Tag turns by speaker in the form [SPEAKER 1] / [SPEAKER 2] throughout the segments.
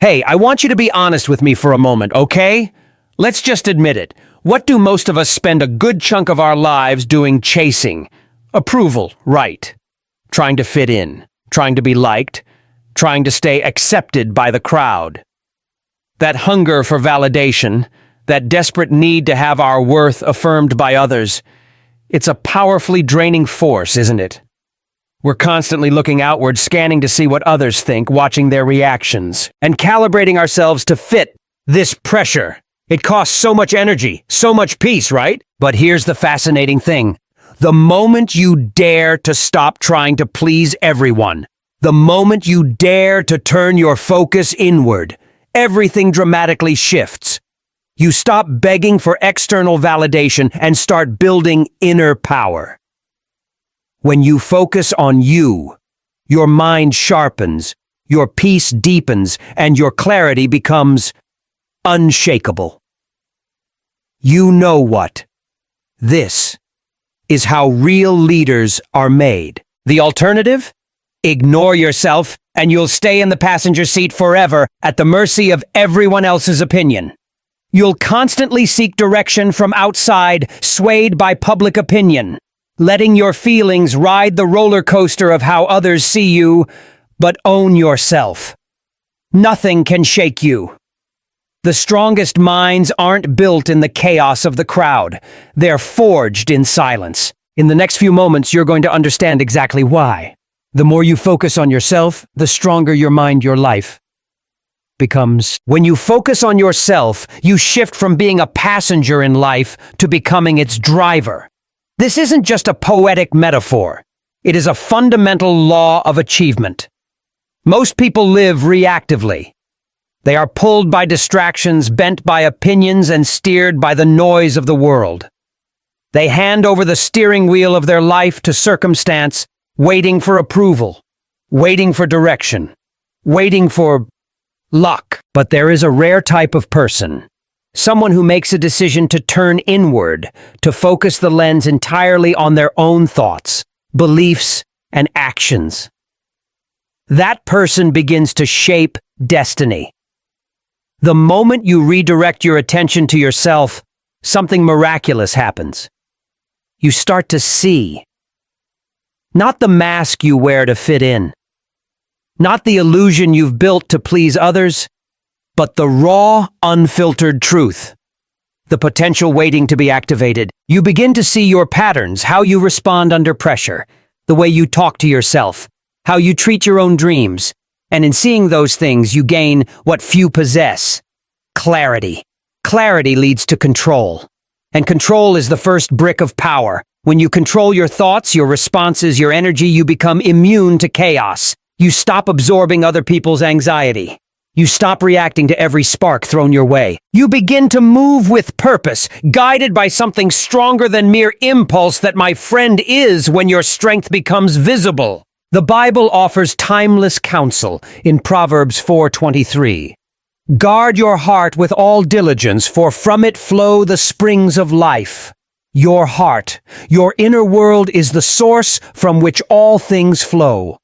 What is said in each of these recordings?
[SPEAKER 1] Hey, I want you to be honest with me for a moment, okay? Let's just admit it. What do most of us spend a good chunk of our lives doing? Chasing approval, right? Trying to fit in, trying to be liked, trying to stay accepted by the crowd. That hunger for validation, that desperate need to have our worth affirmed by others, it's a powerfully draining force, isn't it? We're constantly looking outward, scanning to see what others think, watching their reactions, and calibrating ourselves to fit this pressure. It costs so much energy, so much peace, right? But here's the fascinating thing. The moment you dare to stop trying to please everyone, the moment you dare to turn your focus inward, everything dramatically shifts. You stop begging for external validation and start building inner power. When you focus on you, your mind sharpens, your peace deepens, and your clarity becomes unshakable. You know what? This is how real leaders are made. The alternative? Ignore yourself, and you'll stay in the passenger seat forever at the mercy of everyone else's opinion. You'll constantly seek direction from outside, swayed by public opinion, letting your feelings ride the roller coaster of how others see you, but own yourself. Nothing can shake you. The strongest minds aren't built in the chaos of the crowd. They're forged in silence. In the next few moments, you're going to understand exactly why. The more you focus on yourself, the stronger your mind, your life becomes. When you focus on yourself, you shift from being a passenger in life to becoming its driver. This isn't just a poetic metaphor. It is a fundamental law of achievement. Most people live reactively. They are pulled by distractions, bent by opinions, and steered by the noise of the world. They hand over the steering wheel of their life to circumstance, waiting for approval, waiting for direction, waiting for luck. But there is a rare type of person. Someone who makes a decision to turn inward, to focus the lens entirely on their own thoughts, beliefs, and actions. That person begins to shape destiny. The moment you redirect your attention to yourself, something miraculous happens. You start to see. Not the mask you wear to fit in. Not the illusion you've built to please others, but the raw, unfiltered truth. The potential waiting to be activated. You begin to see your patterns, how you respond under pressure, the way you talk to yourself, how you treat your own dreams. And in seeing those things, you gain what few possess: clarity. Clarity leads to control. And control is the first brick of power. When you control your thoughts, your responses, your energy, you become immune to chaos. You stop absorbing other people's anxiety. You stop reacting to every spark thrown your way. You begin to move with purpose, guided by something stronger than mere impulse that, my friend, is when your strength becomes visible. The Bible offers timeless counsel in Proverbs 4:23. Guard your heart with all diligence, for from it flow the springs of life. Your heart, your inner world, is the source from which all things flow.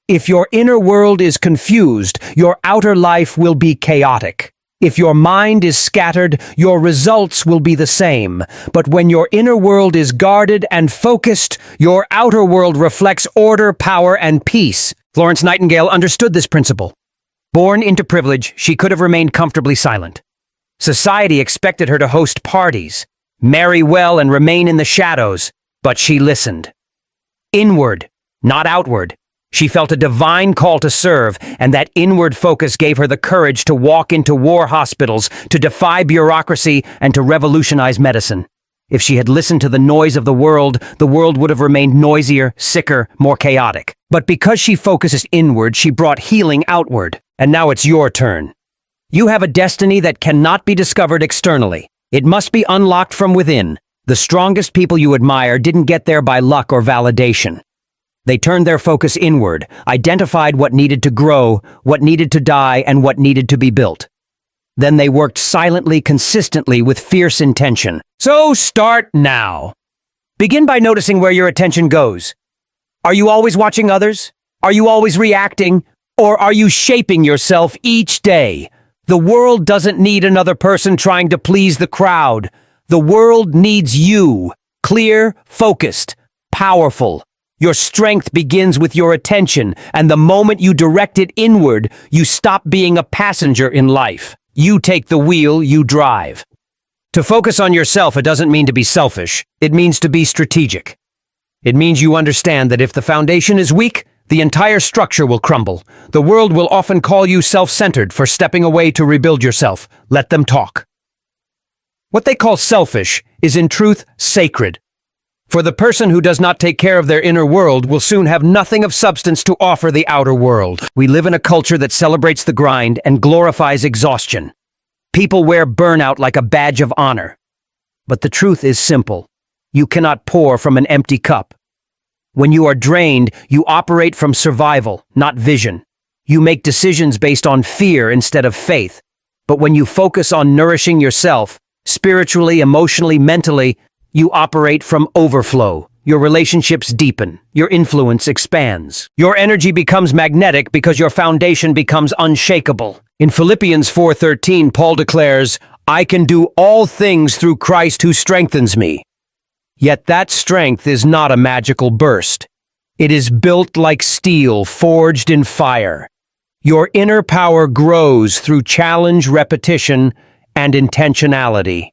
[SPEAKER 1] If your inner world is confused, your outer life will be chaotic. If your mind is scattered, your results will be the same. But when your inner world is guarded and focused, your outer world reflects order, power, and peace. Florence Nightingale understood this principle. Born into privilege, she could have remained comfortably silent. Society expected her to host parties, marry well, and remain in the shadows, but she listened. Inward, not outward. She felt a divine call to serve, and that inward focus gave her the courage to walk into war hospitals, to defy bureaucracy, and to revolutionize medicine. If she had listened to the noise of the world would have remained noisier, sicker, more chaotic. But because she focuses inward, she brought healing outward. And now it's your turn. You have a destiny that cannot be discovered externally. It must be unlocked from within. The strongest people you admire didn't get there by luck or validation. They turned their focus inward, identified what needed to grow, what needed to die, and what needed to be built. Then they worked silently, consistently, with fierce intention. So start now. Begin by noticing where your attention goes. Are you always watching others? Are you always reacting? Or are you shaping yourself each day? The world doesn't need another person trying to please the crowd. The world needs you. Clear, focused, powerful. Your strength begins with your attention, and the moment you direct it inward, you stop being a passenger in life. You take the wheel, you drive. To focus on yourself, it doesn't mean to be selfish. It means to be strategic. It means you understand that if the foundation is weak, the entire structure will crumble. The world will often call you self-centered for stepping away to rebuild yourself. Let them talk. What they call selfish is in truth sacred. For the person who does not take care of their inner world will soon have nothing of substance to offer the outer world. We live in a culture that celebrates the grind and glorifies exhaustion. People wear burnout like a badge of honor. But the truth is simple. You cannot pour from an empty cup. When you are drained, you operate from survival, not vision. You make decisions based on fear instead of faith. But when you focus on nourishing yourself, spiritually, emotionally, mentally, you operate from overflow. Your relationships deepen. Your influence expands. Your energy becomes magnetic because your foundation becomes unshakable. In Philippians 4:13, Paul declares, "I can do all things through Christ who strengthens me." Yet that strength is not a magical burst. It is built like steel forged in fire. Your inner power grows through challenge, repetition, and intentionality.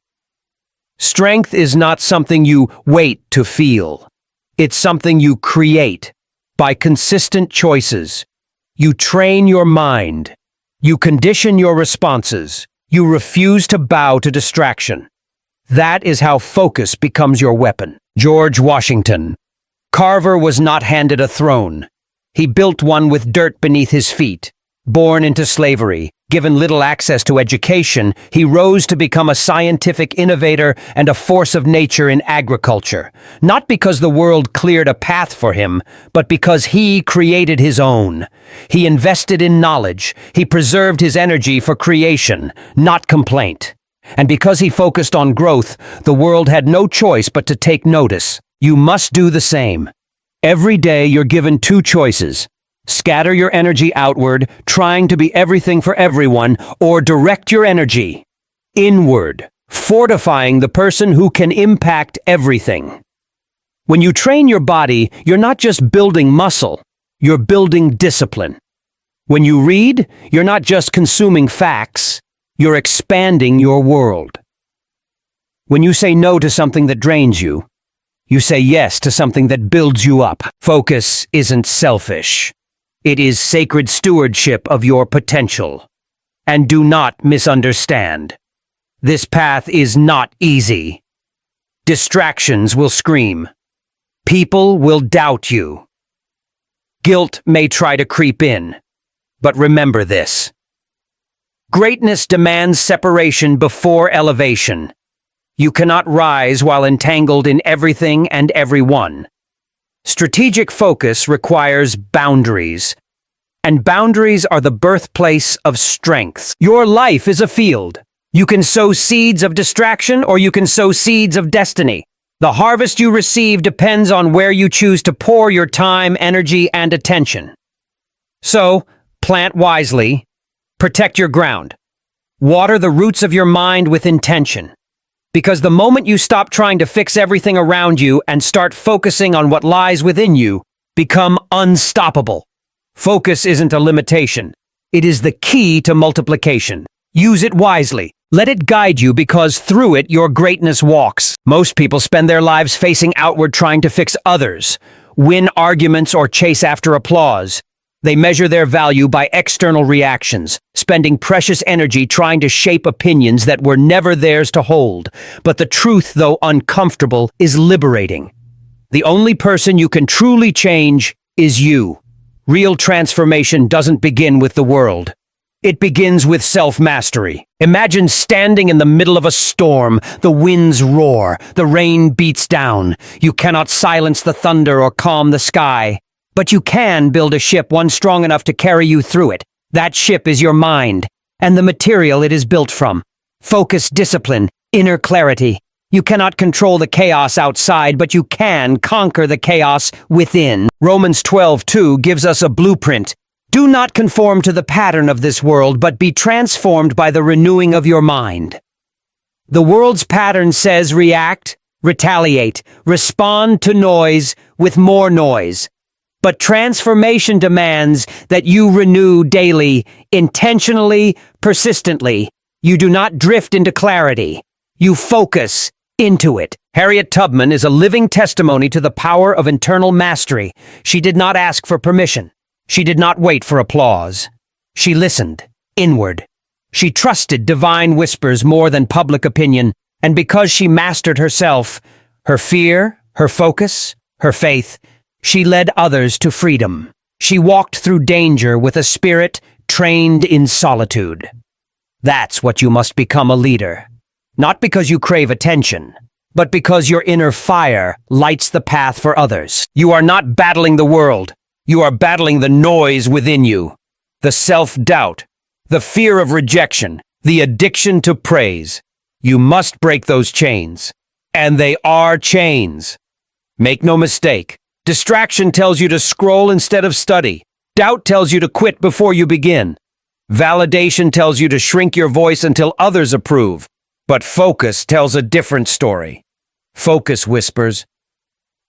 [SPEAKER 1] Strength is not something you wait to feel. It's something you create by consistent choices. You train your mind. You condition your responses. You refuse to bow to distraction. That is how focus becomes your weapon. George Washington. Carver was not handed a throne. He built one with dirt beneath his feet. Born into slavery, given little access to education, he rose to become a scientific innovator and a force of nature in agriculture. Not because the world cleared a path for him, but because he created his own. He invested in knowledge. He preserved his energy for creation, not complaint. And because he focused on growth, the world had no choice but to take notice. You must do the same. Every day you're given two choices. Scatter your energy outward, trying to be everything for everyone, or direct your energy inward, fortifying the person who can impact everything. When you train your body, you're not just building muscle, you're building discipline. When you read, you're not just consuming facts, you're expanding your world. When you say no to something that drains you, you say yes to something that builds you up. Focus isn't selfish. It is sacred stewardship of your potential. And do not misunderstand. This path is not easy. Distractions will scream. People will doubt you. Guilt may try to creep in. But remember this. Greatness demands separation before elevation. You cannot rise while entangled in everything and everyone. Strategic focus requires boundaries, and boundaries are the birthplace of strength. Your life is a field. You can sow seeds of distraction or you can sow seeds of destiny. The harvest you receive depends on where you choose to pour your time, energy, and attention. So, plant wisely, protect your ground, water the roots of your mind with intention. Because the moment you stop trying to fix everything around you and start focusing on what lies within you, become unstoppable. Focus isn't a limitation. It is the key to multiplication. Use it wisely. Let it guide you because through it your greatness walks. Most people spend their lives facing outward trying to fix others, win arguments or chase after applause. They measure their value by external reactions, spending precious energy trying to shape opinions that were never theirs to hold. But the truth, though uncomfortable, is liberating. The only person you can truly change is you. Real transformation doesn't begin with the world. It begins with self-mastery. Imagine standing in the middle of a storm. The winds roar. The rain beats down. You cannot silence the thunder or calm the sky. But you can build a ship, one strong enough to carry you through it. That ship is your mind, and the material it is built from. Focus, discipline, inner clarity. You cannot control the chaos outside, but you can conquer the chaos within. Romans 12:2 gives us a blueprint. Do not conform to the pattern of this world, but be transformed by the renewing of your mind. The world's pattern says react, retaliate, respond to noise with more noise. But transformation demands that you renew daily, intentionally, persistently. You do not drift into clarity. You focus into it. Harriet Tubman is a living testimony to the power of internal mastery. She did not ask for permission. She did not wait for applause. She listened, inward. She trusted divine whispers more than public opinion, and because she mastered herself, her fear, her focus, her faith, she led others to freedom. She walked through danger with a spirit trained in solitude. That's what you must become a leader. Not because you crave attention, but because your inner fire lights the path for others. You are not battling the world. You are battling the noise within you. The self-doubt, the fear of rejection, the addiction to praise. You must break those chains. And they are chains. Make no mistake. Distraction tells you to scroll instead of study. Doubt tells you to quit before you begin. Validation tells you to shrink your voice until others approve. But focus tells a different story. Focus whispers,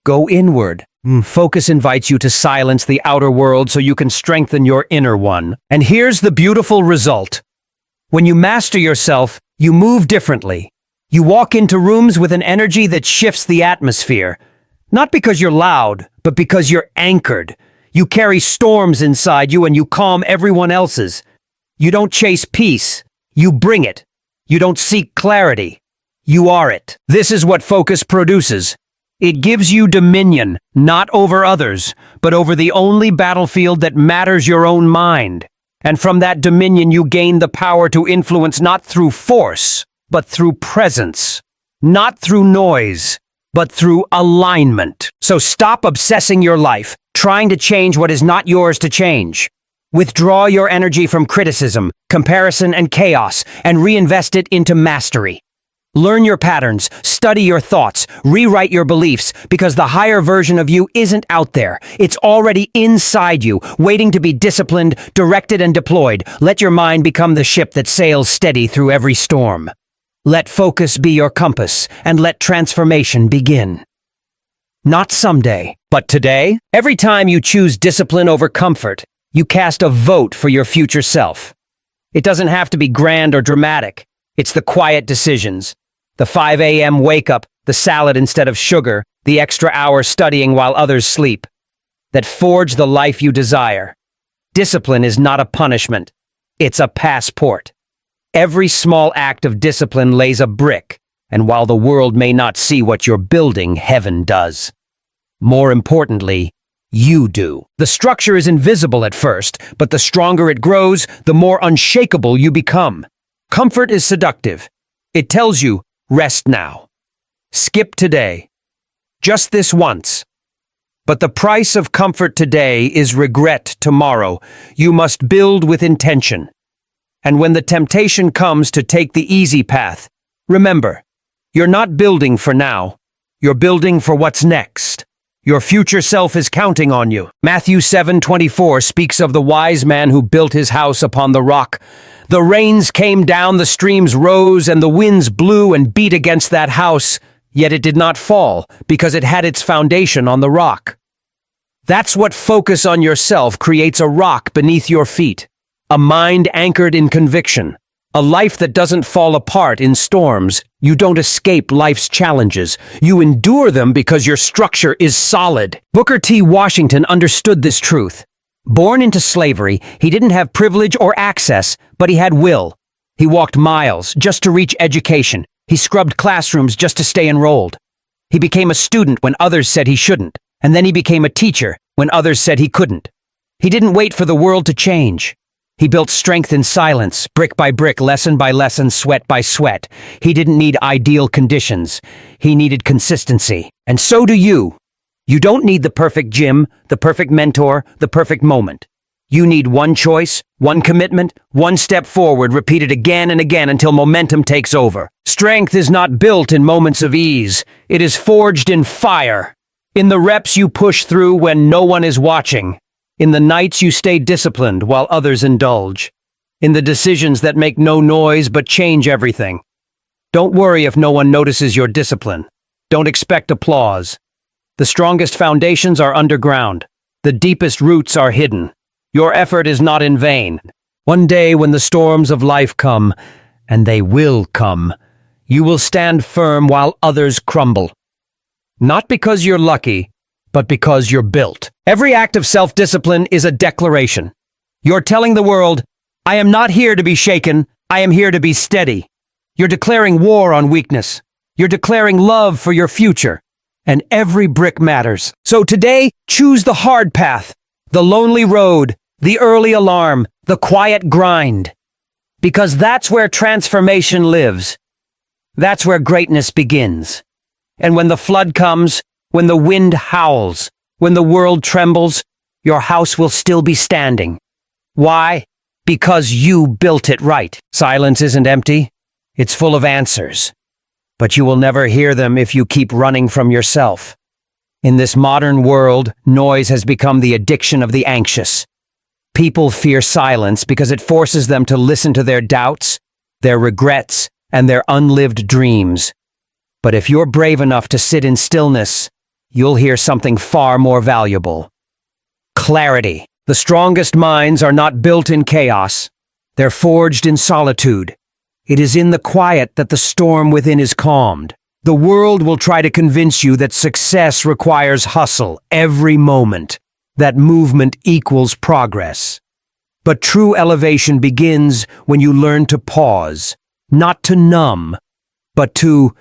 [SPEAKER 1] go inward. Focus invites you to silence the outer world so you can strengthen your inner one. And here's the beautiful result. When you master yourself, you move differently. You walk into rooms with an energy that shifts the atmosphere. Not because you're loud, but because you're anchored. You carry storms inside you and you calm everyone else's. You don't chase peace. You bring it. You don't seek clarity. You are it. This is what focus produces. It gives you dominion, not over others, but over the only battlefield that matters, your own mind. And from that dominion you gain the power to influence not through force, but through presence. Not through noise, but through alignment. So stop obsessing your life, trying to change what is not yours to change. Withdraw your energy from criticism, comparison, and chaos, and reinvest it into mastery. Learn your patterns, study your thoughts, rewrite your beliefs, because the higher version of you isn't out there. It's already inside you, waiting to be disciplined, directed, and deployed. Let your mind become the ship that sails steady through every storm. Let focus be your compass, and let transformation begin. Not someday, but today. Every time you choose discipline over comfort, you cast a vote for your future self. It doesn't have to be grand or dramatic. It's the quiet decisions. The 5 a.m. wake-up, the salad instead of sugar, the extra hour studying while others sleep, that forge the life you desire. Discipline is not a punishment. It's a passport. Every small act of discipline lays a brick, and while the world may not see what you're building, heaven does. More importantly, you do. The structure is invisible at first, but the stronger it grows, the more unshakable you become. Comfort is seductive. It tells you, rest now. Skip today. Just this once. But the price of comfort today is regret tomorrow. You must build with intention. And when the temptation comes to take the easy path, remember, you're not building for now. You're building for what's next. Your future self is counting on you. Matthew 7:24 speaks of the wise man who built his house upon the rock. The rains came down, the streams rose, and the winds blew and beat against that house, yet it did not fall, because it had its foundation on the rock. That's what focus on yourself creates, a rock beneath your feet, a mind anchored in conviction, a life that doesn't fall apart in storms. You don't escape life's challenges. You endure them because your structure is solid. Booker T. Washington understood this truth. Born into slavery, he didn't have privilege or access, but he had will. He walked miles just to reach education. He scrubbed classrooms just to stay enrolled. He became a student when others said he shouldn't, and then he became a teacher when others said he couldn't. He didn't wait for the world to change. He built strength in silence, brick by brick, lesson by lesson, sweat by sweat. He didn't need ideal conditions. He needed consistency. And so do you. You don't need the perfect gym, the perfect mentor, the perfect moment. You need one choice, one commitment, one step forward, repeated again and again until momentum takes over. Strength is not built in moments of ease. It is forged in fire. In the reps you push through when no one is watching. In the nights you stay disciplined while others indulge. In the decisions that make no noise but change everything. Don't worry if no one notices your discipline. Don't expect applause. The strongest foundations are underground. The deepest roots are hidden. Your effort is not in vain. One day when the storms of life come, and they will come, you will stand firm while others crumble. Not because you're lucky, but because you're built. Every act of self-discipline is a declaration. You're telling the world, I am not here to be shaken, I am here to be steady. You're declaring war on weakness. You're declaring love for your future. And every brick matters. So today, choose the hard path, the lonely road, the early alarm, the quiet grind. Because that's where transformation lives. That's where greatness begins. And when the flood comes, when the wind howls, when the world trembles, your house will still be standing. Why? Because you built it right. Silence isn't empty. It's full of answers. But you will never hear them if you keep running from yourself. In this modern world, noise has become the addiction of the anxious. People fear silence because it forces them to listen to their doubts, their regrets, and their unlived dreams. But if you're brave enough to sit in stillness, you'll hear something far more valuable. Clarity. The strongest minds are not built in chaos. They're forged in solitude. It is in the quiet that the storm within is calmed. The world will try to convince you that success requires hustle every moment, that movement equals progress. But true elevation begins when you learn to pause, not to numb, but to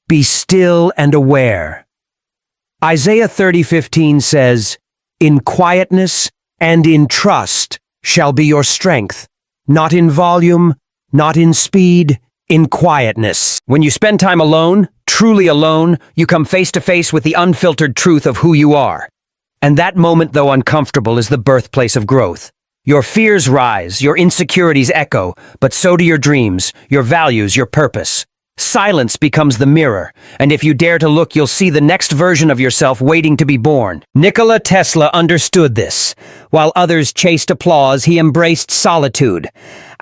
[SPEAKER 1] be still and aware. Isaiah 30:15 says, "In quietness and in trust shall be your strength, not in volume, not in speed, in quietness." When you spend time alone, truly alone, you come face to face with the unfiltered truth of who you are. And that moment, though uncomfortable, is the birthplace of growth. Your fears rise, your insecurities echo, but so do your dreams, your values, your purpose. Silence becomes the mirror, and if you dare to look, you'll see the next version of yourself waiting to be born. Nikola Tesla understood this. While others chased applause, he embraced solitude.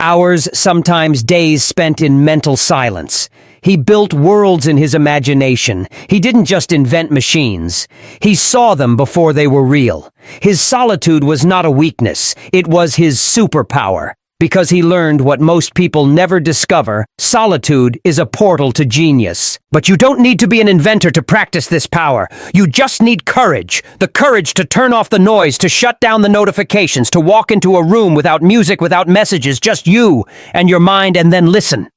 [SPEAKER 1] Hours, sometimes days spent in mental silence. He built worlds in his imagination. He didn't just invent machines. He saw them before they were real. His solitude was not a weakness. It was his superpower. Because he learned what most people never discover, solitude is a portal to genius. But you don't need to be an inventor to practice this power. You just need courage. The courage to turn off the noise, to shut down the notifications, to walk into a room without music, without messages, just you and your mind, and then listen.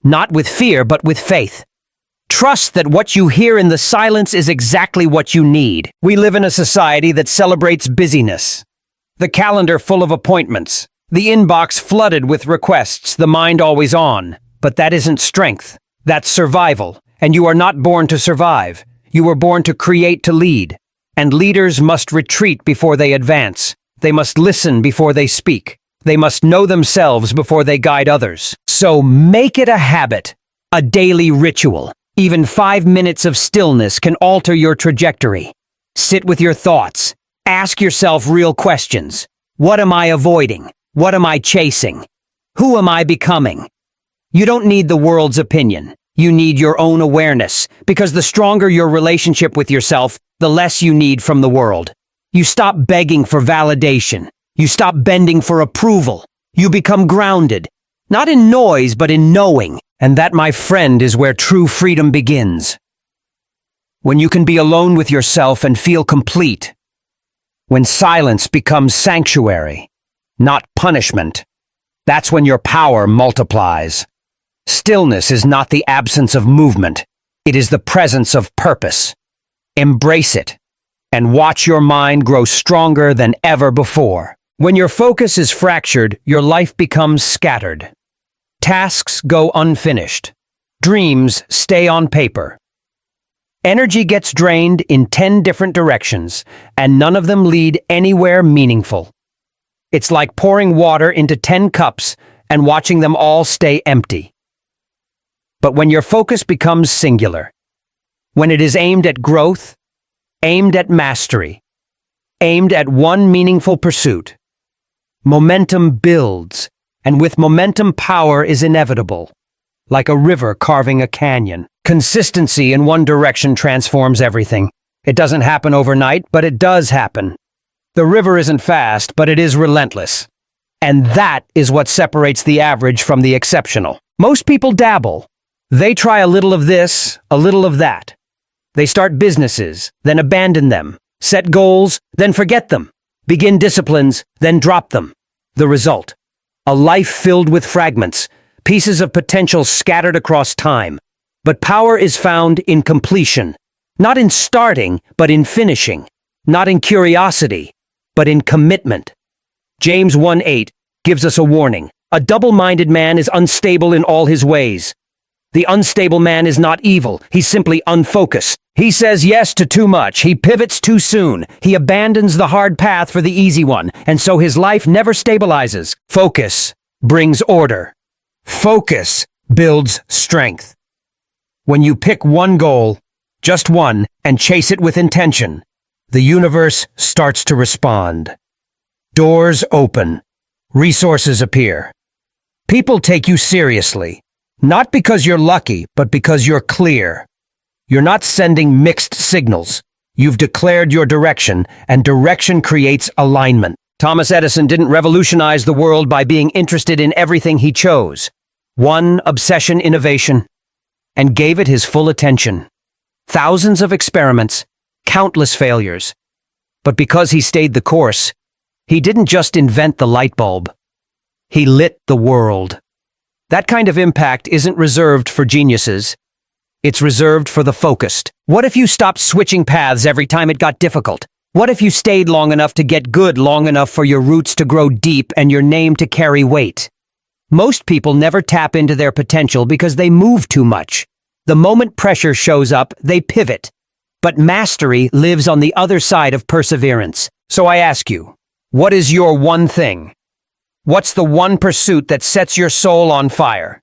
[SPEAKER 1] Not with fear, but with faith. Trust that what you hear in the silence is exactly what you need. We live in a society that celebrates busyness. The calendar full of appointments. The inbox flooded with requests, the mind always on. But that isn't strength. That's survival. And you are not born to survive. You were born to create, to lead. And leaders must retreat before they advance. They must listen before they speak. They must know themselves before they guide others. So make it a habit, a daily ritual. Even 5 minutes of stillness can alter your trajectory. Sit with your thoughts. Ask yourself real questions. What am I avoiding? What am I chasing? Who am I becoming? You don't need the world's opinion. You need your own awareness, because the stronger your relationship with yourself, the less you need from the world. You stop begging for validation. You stop bending for approval. You become grounded, not in noise, but in knowing. And that, my friend, is where true freedom begins. When you can be alone with yourself and feel complete. When silence becomes sanctuary, not punishment. That's when your power multiplies. Stillness is not the absence of movement. It is the presence of purpose. Embrace it, and watch your mind grow stronger than ever before. When your focus is fractured, your life becomes scattered. Tasks go unfinished. Dreams stay on paper. Energy gets drained in 10 different directions, and none of them lead anywhere meaningful. It's like pouring water into 10 cups and watching them all stay empty. But when your focus becomes singular, when it is aimed at growth, aimed at mastery, aimed at one meaningful pursuit. Momentum builds, and with momentum power is inevitable. Like a river carving a canyon. Consistency in one direction transforms everything. It doesn't happen overnight, but it does happen. The river isn't fast, but it is relentless. And that is what separates the average from the exceptional. Most people dabble. They try a little of this, a little of that. They start businesses, then abandon them. Set goals, then forget them. Begin disciplines, then drop them. The result: a life filled with fragments, pieces of potential scattered across time. But power is found in completion. Not in starting, but in finishing. Not in curiosity, but in commitment. James 1:8 gives us a warning. A double-minded man is unstable in all his ways. The unstable man is not evil, he's simply unfocused. He says yes to too much, he pivots too soon, he abandons the hard path for the easy one, and so his life never stabilizes. Focus brings order. Focus builds strength. When you pick one goal, just one, and chase it with intention, the universe starts to respond. Doors open. Resources appear. People take you seriously. Not because you're lucky, but because you're clear. You're not sending mixed signals. You've declared your direction, and direction creates alignment. Thomas Edison didn't revolutionize the world by being interested in everything he chose. One obsession innovation, and gave it his full attention. Thousands of experiments, countless failures. But because he stayed the course, he didn't just invent the light bulb. He lit the world. That kind of impact isn't reserved for geniuses. It's reserved for the focused. What if you stopped switching paths every time it got difficult? What if you stayed long enough to get good, long enough for your roots to grow deep and your name to carry weight? Most people never tap into their potential because they move too much. The moment pressure shows up, they pivot. But mastery lives on the other side of perseverance. So I ask you, what is your one thing? What's the one pursuit that sets your soul on fire?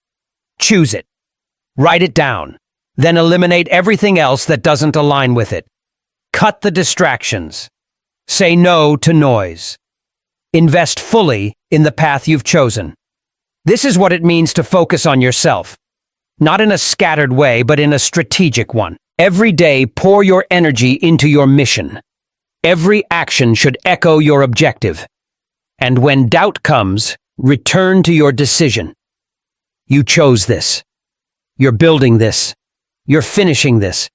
[SPEAKER 1] Choose it. Write it down. Then eliminate everything else that doesn't align with it. Cut the distractions. Say no to noise. Invest fully in the path you've chosen. This is what it means to focus on yourself. Not in a scattered way, but in a strategic one. Every day, pour your energy into your mission. Every action should echo your objective. And when doubt comes, return to your decision. You chose this. You're building this. You're finishing this.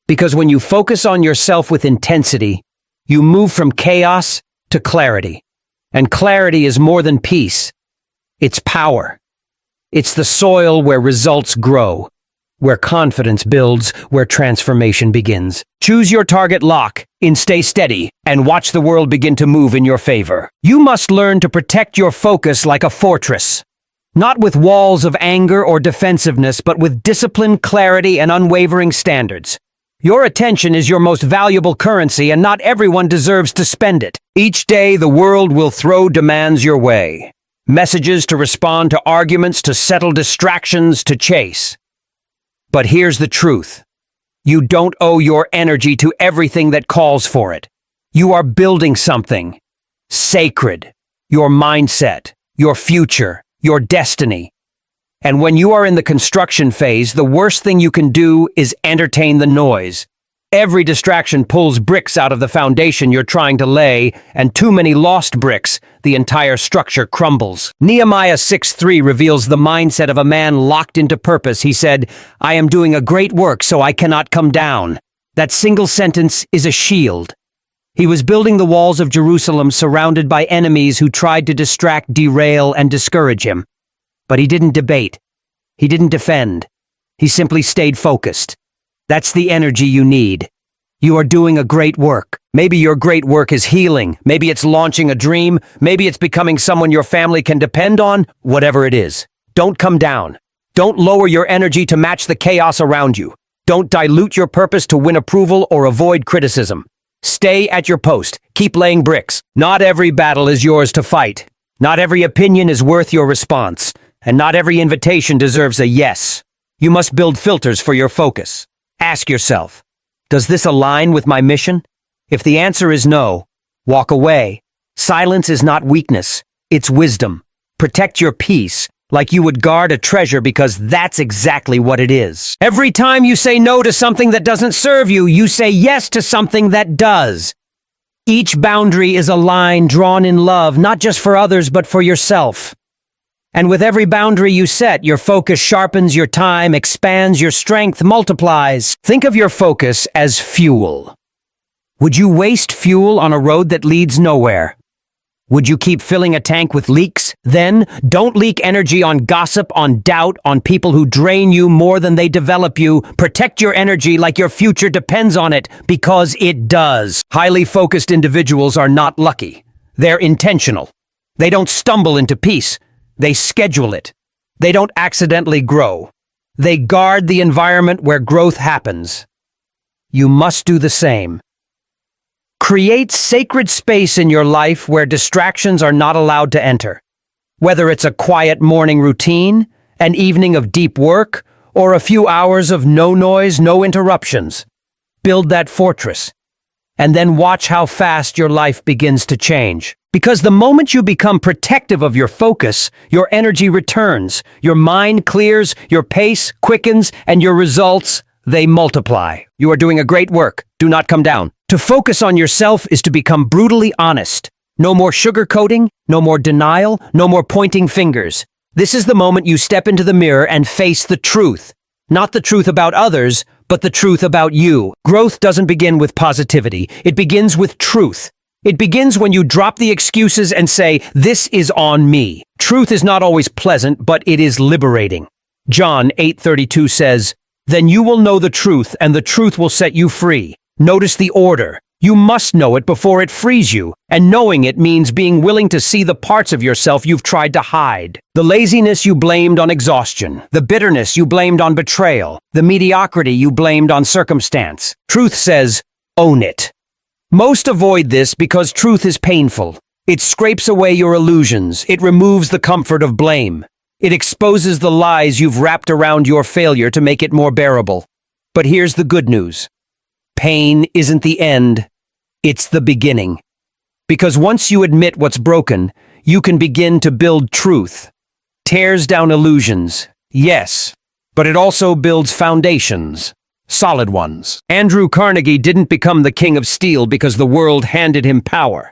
[SPEAKER 1] Because when you focus on yourself with intensity, you move from chaos to clarity. And clarity is more than peace. It's power. It's the soil where results grow, where confidence builds, where transformation begins. Choose your target lock, stay steady, and watch the world begin to move in your favor. You must learn to protect your focus like a fortress. Not with walls of anger or defensiveness, but with discipline, clarity, and unwavering standards. Your attention is your most valuable currency, and not everyone deserves to spend it. Each day, the world will throw demands your way. Messages to respond to, arguments to settle, distractions to chase. But here's the truth. You don't owe your energy to everything that calls for it. You are building something sacred. Your mindset, your future, your destiny. And when you are in the construction phase, the worst thing you can do is entertain the noise. Every distraction pulls bricks out of the foundation you're trying to lay, and too many lost bricks, the entire structure crumbles. Nehemiah 6:3 reveals the mindset of a man locked into purpose. He said, "I am doing a great work, so I cannot come down." That single sentence is a shield. He was building the walls of Jerusalem surrounded by enemies who tried to distract, derail, and discourage him. But he didn't debate. He didn't defend. He simply stayed focused. That's the energy you need. You are doing a great work. Maybe your great work is healing. Maybe it's launching a dream. Maybe it's becoming someone your family can depend on. Whatever it is, don't come down. Don't lower your energy to match the chaos around you. Don't dilute your purpose to win approval or avoid criticism. Stay at your post. Keep laying bricks. Not every battle is yours to fight. Not every opinion is worth your response. And not every invitation deserves a yes. You must build filters for your focus. Ask yourself, does this align with my mission? If the answer is no, Walk away. Silence is not weakness, it's wisdom. Protect your peace like you would guard a treasure, because that's exactly what it is. Every time you say no to something that doesn't serve you, you say yes to something that does. Each boundary is a line drawn in love, not just for others, but for yourself. And with every boundary you set, your focus sharpens, your time expands, your strength multiplies. Think of your focus as fuel. Would you waste fuel on a road that leads nowhere? Would you keep filling a tank with leaks? Then, don't leak energy on gossip, on doubt, on people who drain you more than they develop you. Protect your energy like your future depends on it, because it does. Highly focused individuals are not lucky. They're intentional. They don't stumble into peace. They schedule it. They don't accidentally grow. They guard the environment where growth happens. You must do the same. Create sacred space in your life where distractions are not allowed to enter. Whether it's a quiet morning routine, an evening of deep work, or a few hours of no noise, no interruptions. Build that fortress. And then watch how fast your life begins to change. Because the moment you become protective of your focus, your energy returns, your mind clears, your pace quickens, and your results, they multiply. You are doing a great work. Do not come down. To focus on yourself is to become brutally honest. No more sugarcoating, no more denial, no more pointing fingers. This is the moment you step into the mirror and face the truth. Not the truth about others, but the truth about you. Growth doesn't begin with positivity. It begins with truth. It begins when you drop the excuses and say, "This is on me." Truth is not always pleasant, but it is liberating. John 8:32 says, "Then you will know the truth, and the truth will set you free." Notice the order. You must know it before it frees you, and knowing it means being willing to see the parts of yourself you've tried to hide. The laziness you blamed on exhaustion, the bitterness you blamed on betrayal, the mediocrity you blamed on circumstance. Truth says, own it. Most avoid this because truth is painful. It scrapes away your illusions. It removes the comfort of blame. It exposes the lies you've wrapped around your failure to make it more bearable. But here's the good news. Pain isn't the end, it's the beginning. Because once you admit what's broken, you can begin to build truth. Tears down illusions, yes, but it also builds foundations, solid ones. Andrew Carnegie didn't become the king of steel because the world handed him power.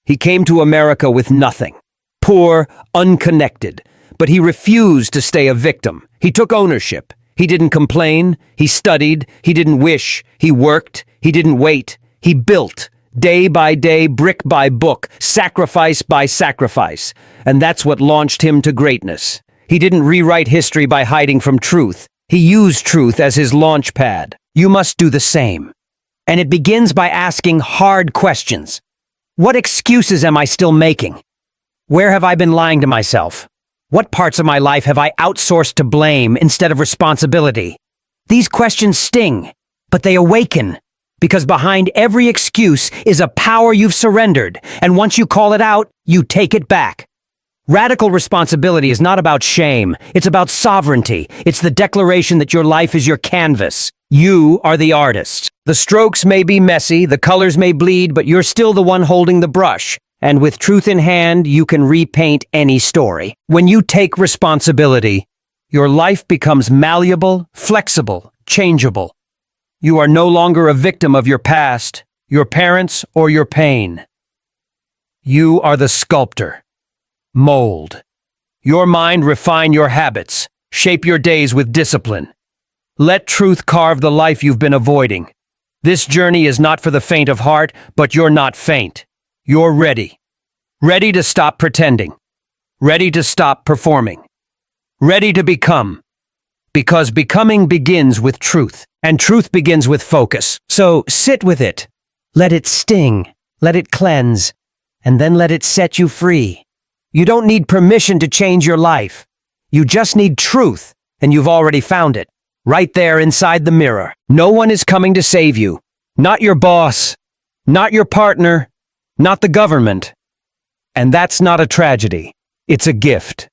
[SPEAKER 1] He came to America with nothing, poor, unconnected, but he refused to stay a victim. He took ownership. He didn't complain, he studied, he didn't wish, he worked, he didn't wait, he built, day by day, brick by book, sacrifice by sacrifice. And that's what launched him to greatness. He didn't rewrite history by hiding from truth. He used truth as his launch pad. You must do the same. And it begins by asking hard questions. What excuses am I still making? Where have I been lying to myself? What parts of my life have I outsourced to blame instead of responsibility? These questions sting, but they awaken, because behind every excuse is a power you've surrendered, and once you call it out, you take it back. Radical responsibility is not about shame, it's about sovereignty. It's the declaration that your life is your canvas. You are the artist. The strokes may be messy, the colors may bleed, but you're still the one holding the brush. And with truth in hand, you can repaint any story. When you take responsibility, your life becomes malleable, flexible, changeable. You are no longer a victim of your past, your parents, or your pain. You are the sculptor. Mold. Your mind refine your habits. Shape your days with discipline. Let truth carve the life you've been avoiding. This journey is not for the faint of heart, but you're not faint. You're ready. Ready to stop pretending. Ready to stop performing. Ready to become. Because becoming begins with truth, and truth begins with focus. So sit with it. Let it sting. Let it cleanse. And then let it set you free. You don't need permission to change your life. You just need truth, and you've already found it. Right there inside the mirror. No one is coming to save you. Not your boss. Not your partner. Not the government. And that's not a tragedy. It's a gift.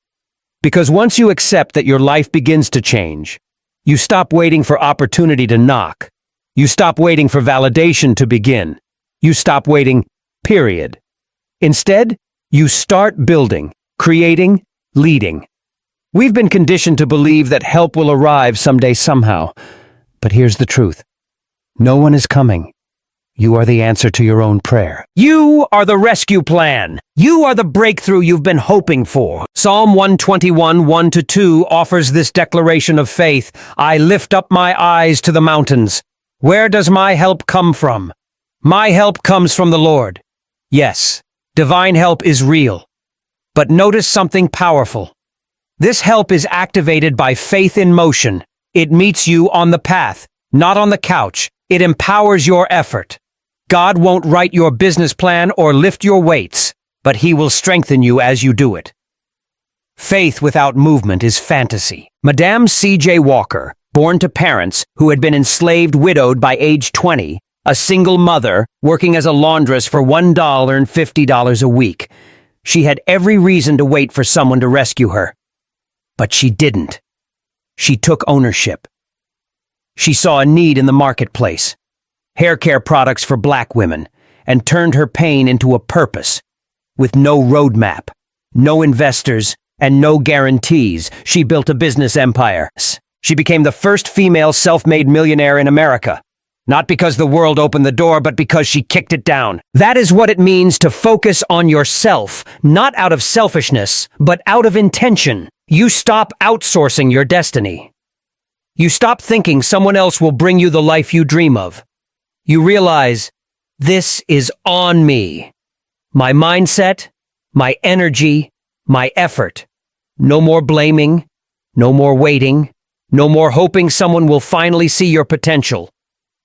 [SPEAKER 1] Because once you accept that your life begins to change, you stop waiting for opportunity to knock. You stop waiting for validation to begin. You stop waiting. Period. Instead, you start building, creating, leading. We've been conditioned to believe that help will arrive someday somehow. But here's the truth. No one is coming. You are the answer to your own prayer. You are the rescue plan. You are the breakthrough you've been hoping for. Psalm 121, 1-2 offers this declaration of faith. I lift up my eyes to the mountains. Where does my help come from? My help comes from the Lord. Yes, divine help is real. But notice something powerful. This help is activated by faith in motion. It meets you on the path, not on the couch. It empowers your effort. God won't write your business plan or lift your weights, but He will strengthen you as you do it. Faith without movement is fantasy. Madame C.J. Walker, born to parents who had been enslaved widowed by age 20, a single mother working as a laundress for $150 a week. She had every reason to wait for someone to rescue her. But she didn't. She took ownership. She saw a need in the marketplace, hair care products for black women, and turned her pain into a purpose. With no roadmap, no investors, and no guarantees, she built a business empire. She became the first female self-made millionaire in America. Not because the world opened the door, but because she kicked it down. That is what it means to focus on yourself, not out of selfishness, but out of intention. You stop outsourcing your destiny. You stop thinking someone else will bring you the life you dream of. You realize, this is on me. My mindset, my energy, my effort. No more blaming, no more waiting, no more hoping someone will finally see your potential.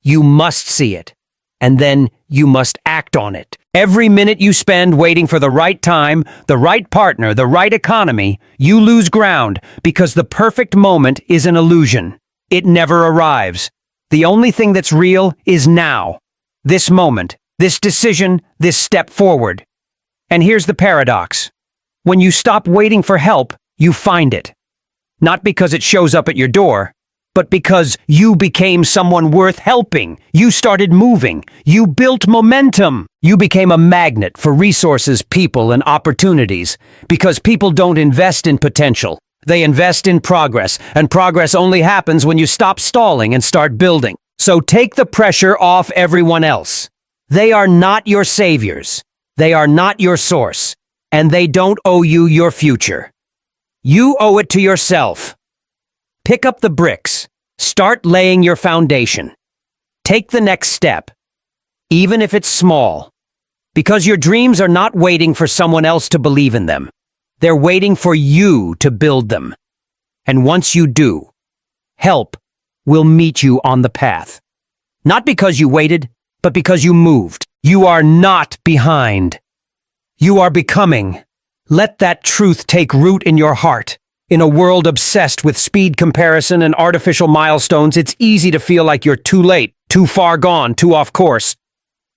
[SPEAKER 1] You must see it, and then you must act on it. Every minute you spend waiting for the right time, the right partner, the right economy, you lose ground because the perfect moment is an illusion. It never arrives. The only thing that's real is now. This moment, this decision, this step forward. And here's the paradox. When you stop waiting for help, you find it. Not because it shows up at your door, but because you became someone worth helping. You started moving. You built momentum. You became a magnet for resources, people, and opportunities. Because people don't invest in potential. They invest in progress, and progress only happens when you stop stalling and start building. So take the pressure off everyone else. They are not your saviors. They are not your source. And they don't owe you your future. You owe it to yourself. Pick up the bricks. Start laying your foundation. Take the next step, even if it's small. Because your dreams are not waiting for someone else to believe in them. They're waiting for you to build them. And once you do, help will meet you on the path. Not because you waited, but because you moved. You are not behind. You are becoming. Let that truth take root in your heart. In a world obsessed with speed comparison and artificial milestones, it's easy to feel like you're too late, too far gone, too off course.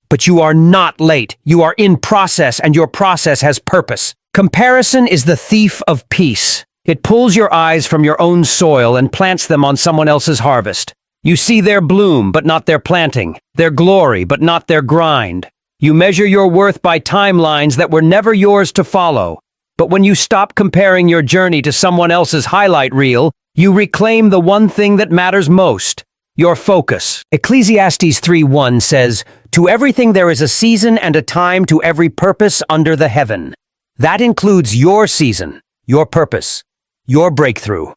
[SPEAKER 1] But you are not late. You are in process, and your process has purpose. Comparison is the thief of peace. It pulls your eyes from your own soil and plants them on someone else's harvest. You see their bloom, but not their planting, their glory, but not their grind. You measure your worth by timelines that were never yours to follow. But when you stop comparing your journey to someone else's highlight reel, you reclaim the one thing that matters most, your focus. Ecclesiastes 3:1 says, "To everything there is a season and a time to every purpose under the heaven." That includes your season, your purpose, your breakthrough.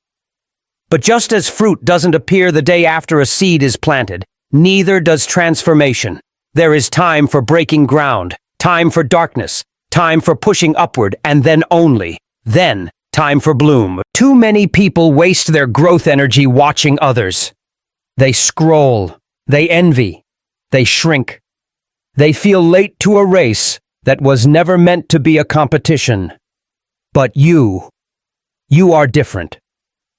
[SPEAKER 1] But just as fruit doesn't appear the day after a seed is planted, neither does transformation. There is time for breaking ground, time for darkness, time for pushing upward, and then only, then, time for bloom. Too many people waste their growth energy watching others. They scroll, they envy, they shrink. They feel late to a race that was never meant to be a competition. But you are different.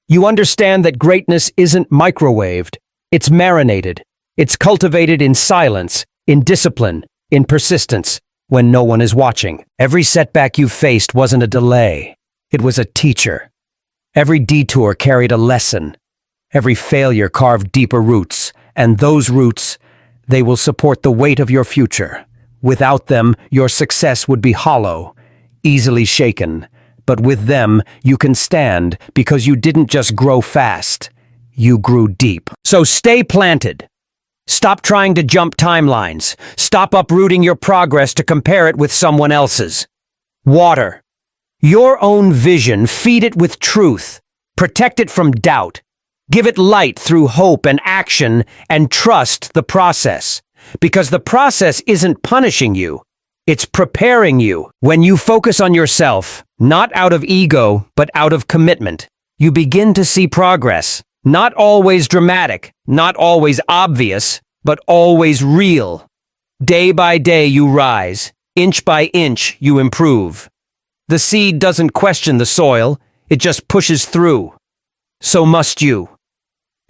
[SPEAKER 1] You understand that greatness isn't microwaved. It's marinated. It's cultivated in silence, in discipline, in persistence, when no one is watching. Every setback you faced wasn't a delay. It was a teacher. Every detour carried a lesson. Every failure carved deeper roots, and those roots, they will support the weight of your future. Without them, your success would be hollow, easily shaken. But with them, you can stand because you didn't just grow fast. You grew deep. So stay planted. Stop trying to jump timelines. Stop uprooting your progress to compare it with someone else's. Water your own vision, feed it with truth. Protect it from doubt. Give it light through hope and action, and trust the process. Because the process isn't punishing you. It's preparing you. When you focus on yourself, not out of ego, but out of commitment, you begin to see progress. Not always dramatic, not always obvious, but always real. Day by day you rise. Inch by inch you improve. The seed doesn't question the soil, it just pushes through. So must you.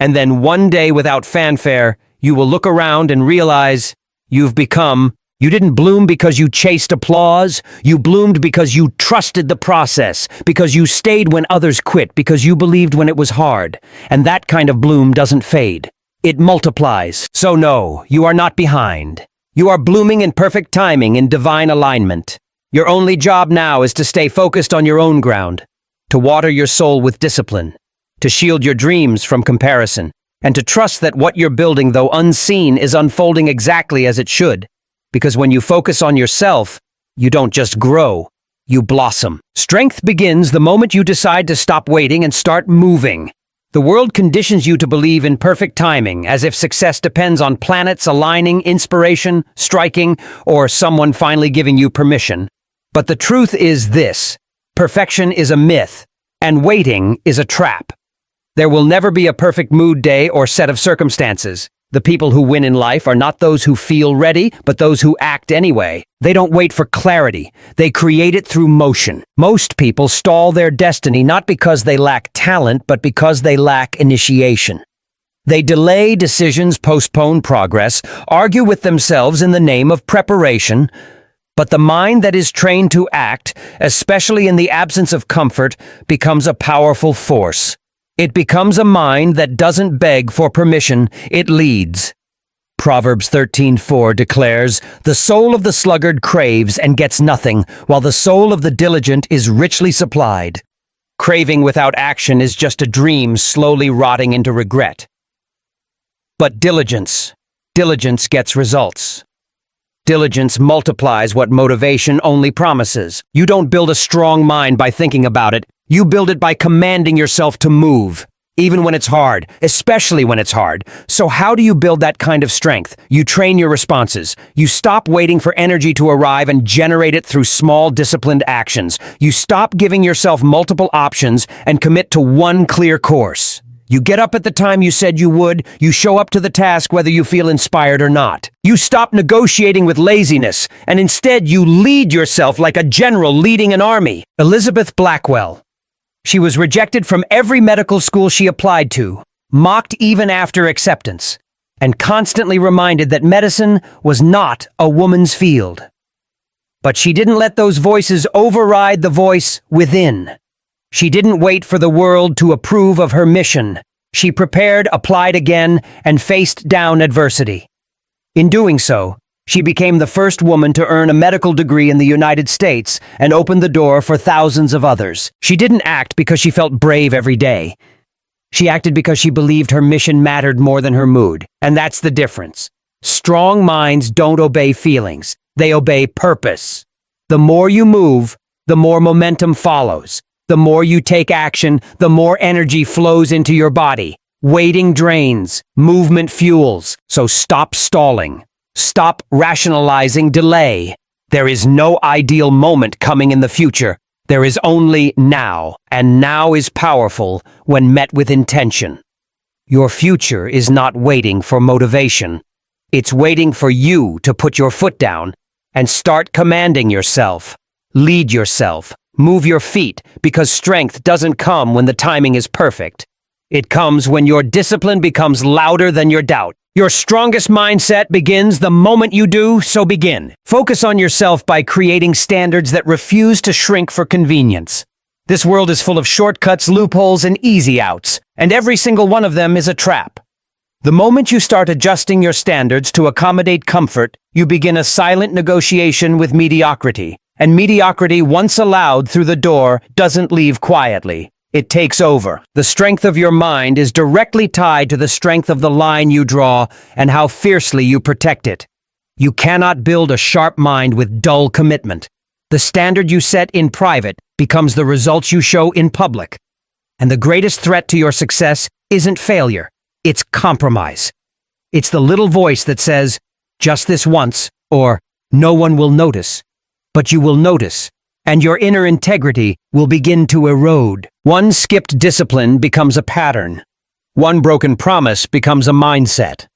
[SPEAKER 1] And then one day without fanfare, you will look around and realize you've become. You didn't bloom because you chased applause. You bloomed because you trusted the process, because you stayed when others quit, because you believed when it was hard. And that kind of bloom doesn't fade. It multiplies. So no, you are not behind. You are blooming in perfect timing, in divine alignment. Your only job now is to stay focused on your own ground, to water your soul with discipline, to shield your dreams from comparison, and to trust that what you're building, though unseen, is unfolding exactly as it should. Because when you focus on yourself, you don't just grow, you blossom. Strength begins the moment you decide to stop waiting and start moving. The world conditions you to believe in perfect timing, as if success depends on planets aligning, inspiration, striking, or someone finally giving you permission. But the truth is this: perfection is a myth, and waiting is a trap. There will never be a perfect mood day or set of circumstances. The people who win in life are not those who feel ready, but those who act anyway. They don't wait for clarity. They create it through motion. Most people stall their destiny not because they lack talent, but because they lack initiation. They delay decisions, postpone progress, argue with themselves in the name of preparation. But the mind that is trained to act, especially in the absence of comfort, becomes a powerful force. It becomes a mind that doesn't beg for permission, it leads. Proverbs 13:4 declares, "The soul of the sluggard craves and gets nothing, while the soul of the diligent is richly supplied." Craving without action is just a dream slowly rotting into regret. But diligence gets results. Diligence multiplies what motivation only promises. You don't build a strong mind by thinking about it. You build it by commanding yourself to move, even when it's hard, especially when it's hard. So how do you build that kind of strength? You train your responses. You stop waiting for energy to arrive and generate it through small, disciplined actions. You stop giving yourself multiple options and commit to one clear course. You get up at the time you said you would. You show up to the task whether you feel inspired or not. You stop negotiating with laziness, and instead you lead yourself like a general leading an army. Elizabeth Blackwell. She was rejected from every medical school she applied to, mocked even after acceptance, and constantly reminded that medicine was not a woman's field. But she didn't let those voices override the voice within. She didn't wait for the world to approve of her mission. She prepared, applied again, and faced down adversity. In doing so, she became the first woman to earn a medical degree in the United States and opened the door for thousands of others. She didn't act because she felt brave every day. She acted because she believed her mission mattered more than her mood. And that's the difference. Strong minds don't obey feelings. They obey purpose. The more you move, the more momentum follows. The more you take action, the more energy flows into your body. Waiting drains, movement fuels. So stop stalling. Stop rationalizing delay. There is no ideal moment coming in the future. There is only now, and now is powerful when met with intention. Your future is not waiting for motivation. It's waiting for you to put your foot down and start commanding yourself. Lead yourself. Move your feet, because strength doesn't come when the timing is perfect. It comes when your discipline becomes louder than your doubt. Your strongest mindset begins the moment you do, so begin. Focus on yourself by creating standards that refuse to shrink for convenience. This world is full of shortcuts, loopholes, and easy outs, and every single one of them is a trap. The moment you start adjusting your standards to accommodate comfort, you begin a silent negotiation with mediocrity. And mediocrity, once allowed through the door, doesn't leave quietly. It takes over. The strength of your mind is directly tied to the strength of the line you draw and how fiercely you protect it. You cannot build a sharp mind with dull commitment. The standard you set in private becomes the results you show in public. And the greatest threat to your success isn't failure. It's compromise. It's the little voice that says, just this once, or no one will notice. But you will notice, and your inner integrity will begin to erode. One skipped discipline becomes a pattern. One broken promise becomes a mindset.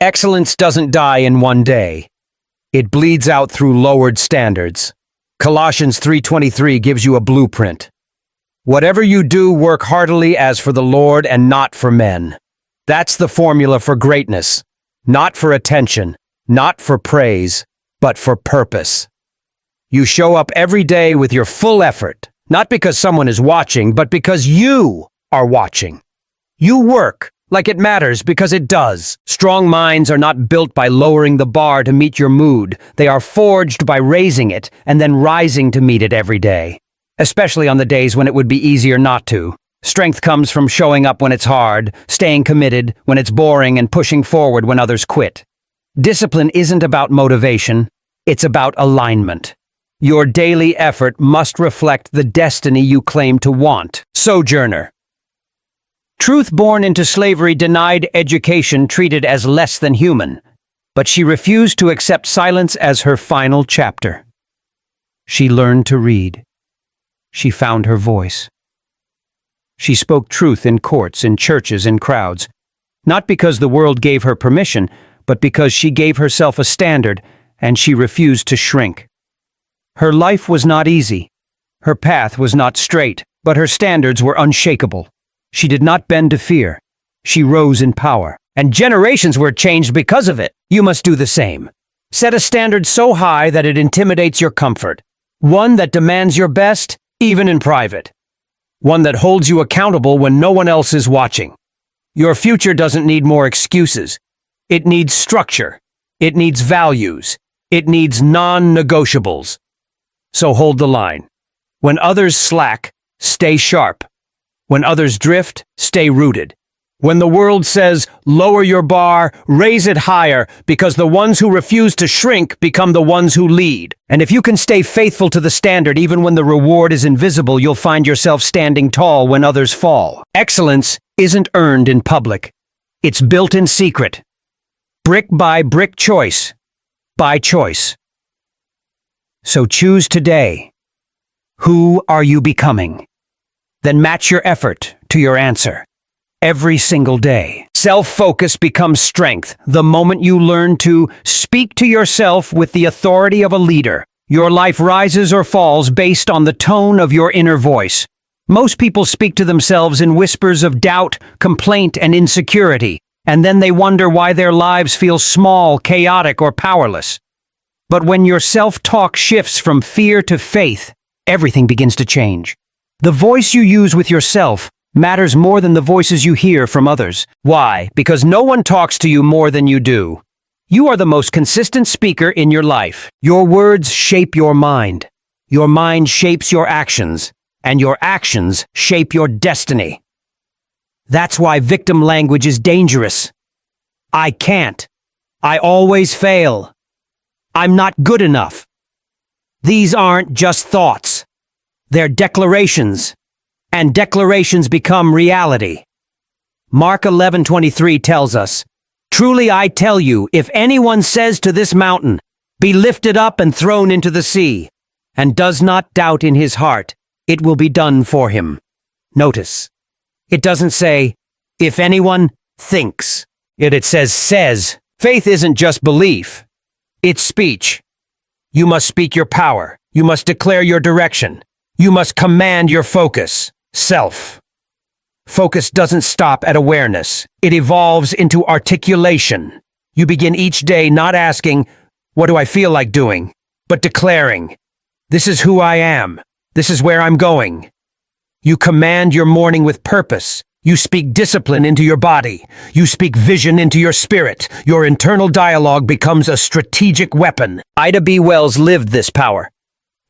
[SPEAKER 1] Excellence doesn't die in one day. It bleeds out through lowered standards. Colossians 3:23 gives you a blueprint. Whatever you do, work heartily as for the Lord and not for men. That's the formula for greatness. Not for attention, not for praise, but for purpose. You show up every day with your full effort, not because someone is watching, but because you are watching. You work like it matters because it does. Strong minds are not built by lowering the bar to meet your mood. They are forged by raising it and then rising to meet it every day. Especially on the days when it would be easier not to. Strength comes from showing up when it's hard, staying committed when it's boring, and pushing forward when others quit. Discipline isn't about motivation, it's about alignment. Your daily effort must reflect the destiny you claim to want. Sojourner. Truth born into slavery denied education treated as less than human, but she refused to accept silence as her final chapter. She learned to read. She found her voice. She spoke truth in courts, in churches, in crowds, not because the world gave her permission, but because she gave herself a standard and she refused to shrink. Her life was not easy. Her path was not straight, but her standards were unshakable. She did not bend to fear. She rose in power. And generations were changed because of it. You must do the same. Set a standard so high that it intimidates your comfort. One that demands your best, even in private. One that holds you accountable when no one else is watching. Your future doesn't need more excuses. It needs structure. It needs values. It needs non-negotiables. So hold the line. When others slack, stay sharp. When others drift, stay rooted. When the world says, lower your bar, raise it higher, because the ones who refuse to shrink become the ones who lead. And if you can stay faithful to the standard even when the reward is invisible, you'll find yourself standing tall when others fall. Excellence isn't earned in public. It's built in secret. Brick by brick, choice by choice. So choose today. Who are you becoming? Then match your effort to your answer. Every single day. Self-focus becomes strength the moment you learn to speak to yourself with the authority of a leader. Your life rises or falls based on the tone of your inner voice. Most people speak to themselves in whispers of doubt, complaint, and insecurity, and then they wonder why their lives feel small, chaotic, or powerless. But when your self-talk shifts from fear to faith, everything begins to change. The voice you use with yourself matters more than the voices you hear from others. Why? Because no one talks to you more than you do. You are the most consistent speaker in your life. Your words shape your mind. Your mind shapes your actions, and your actions shape your destiny. That's why victim language is dangerous. I can't. I always fail. I'm not good enough. These aren't just thoughts. They're declarations. And declarations become reality. Mark 11:23 tells us, "Truly I tell you, if anyone says to this mountain, 'Be lifted up and thrown into the sea,' and does not doubt in his heart, it will be done for him." Notice, it doesn't say, "If anyone thinks." It says. Faith isn't just belief. It's speech. You must speak your power. You must declare your direction. You must command your focus. Self. Focus doesn't stop at awareness. It evolves into articulation. You begin each day not asking, "What do I feel like doing?" but declaring, "This is who I am. This is where I'm going." You command your morning with purpose. You speak discipline into your body. You speak vision into your spirit. Your internal dialogue becomes a strategic weapon. Ida B. Wells lived this power.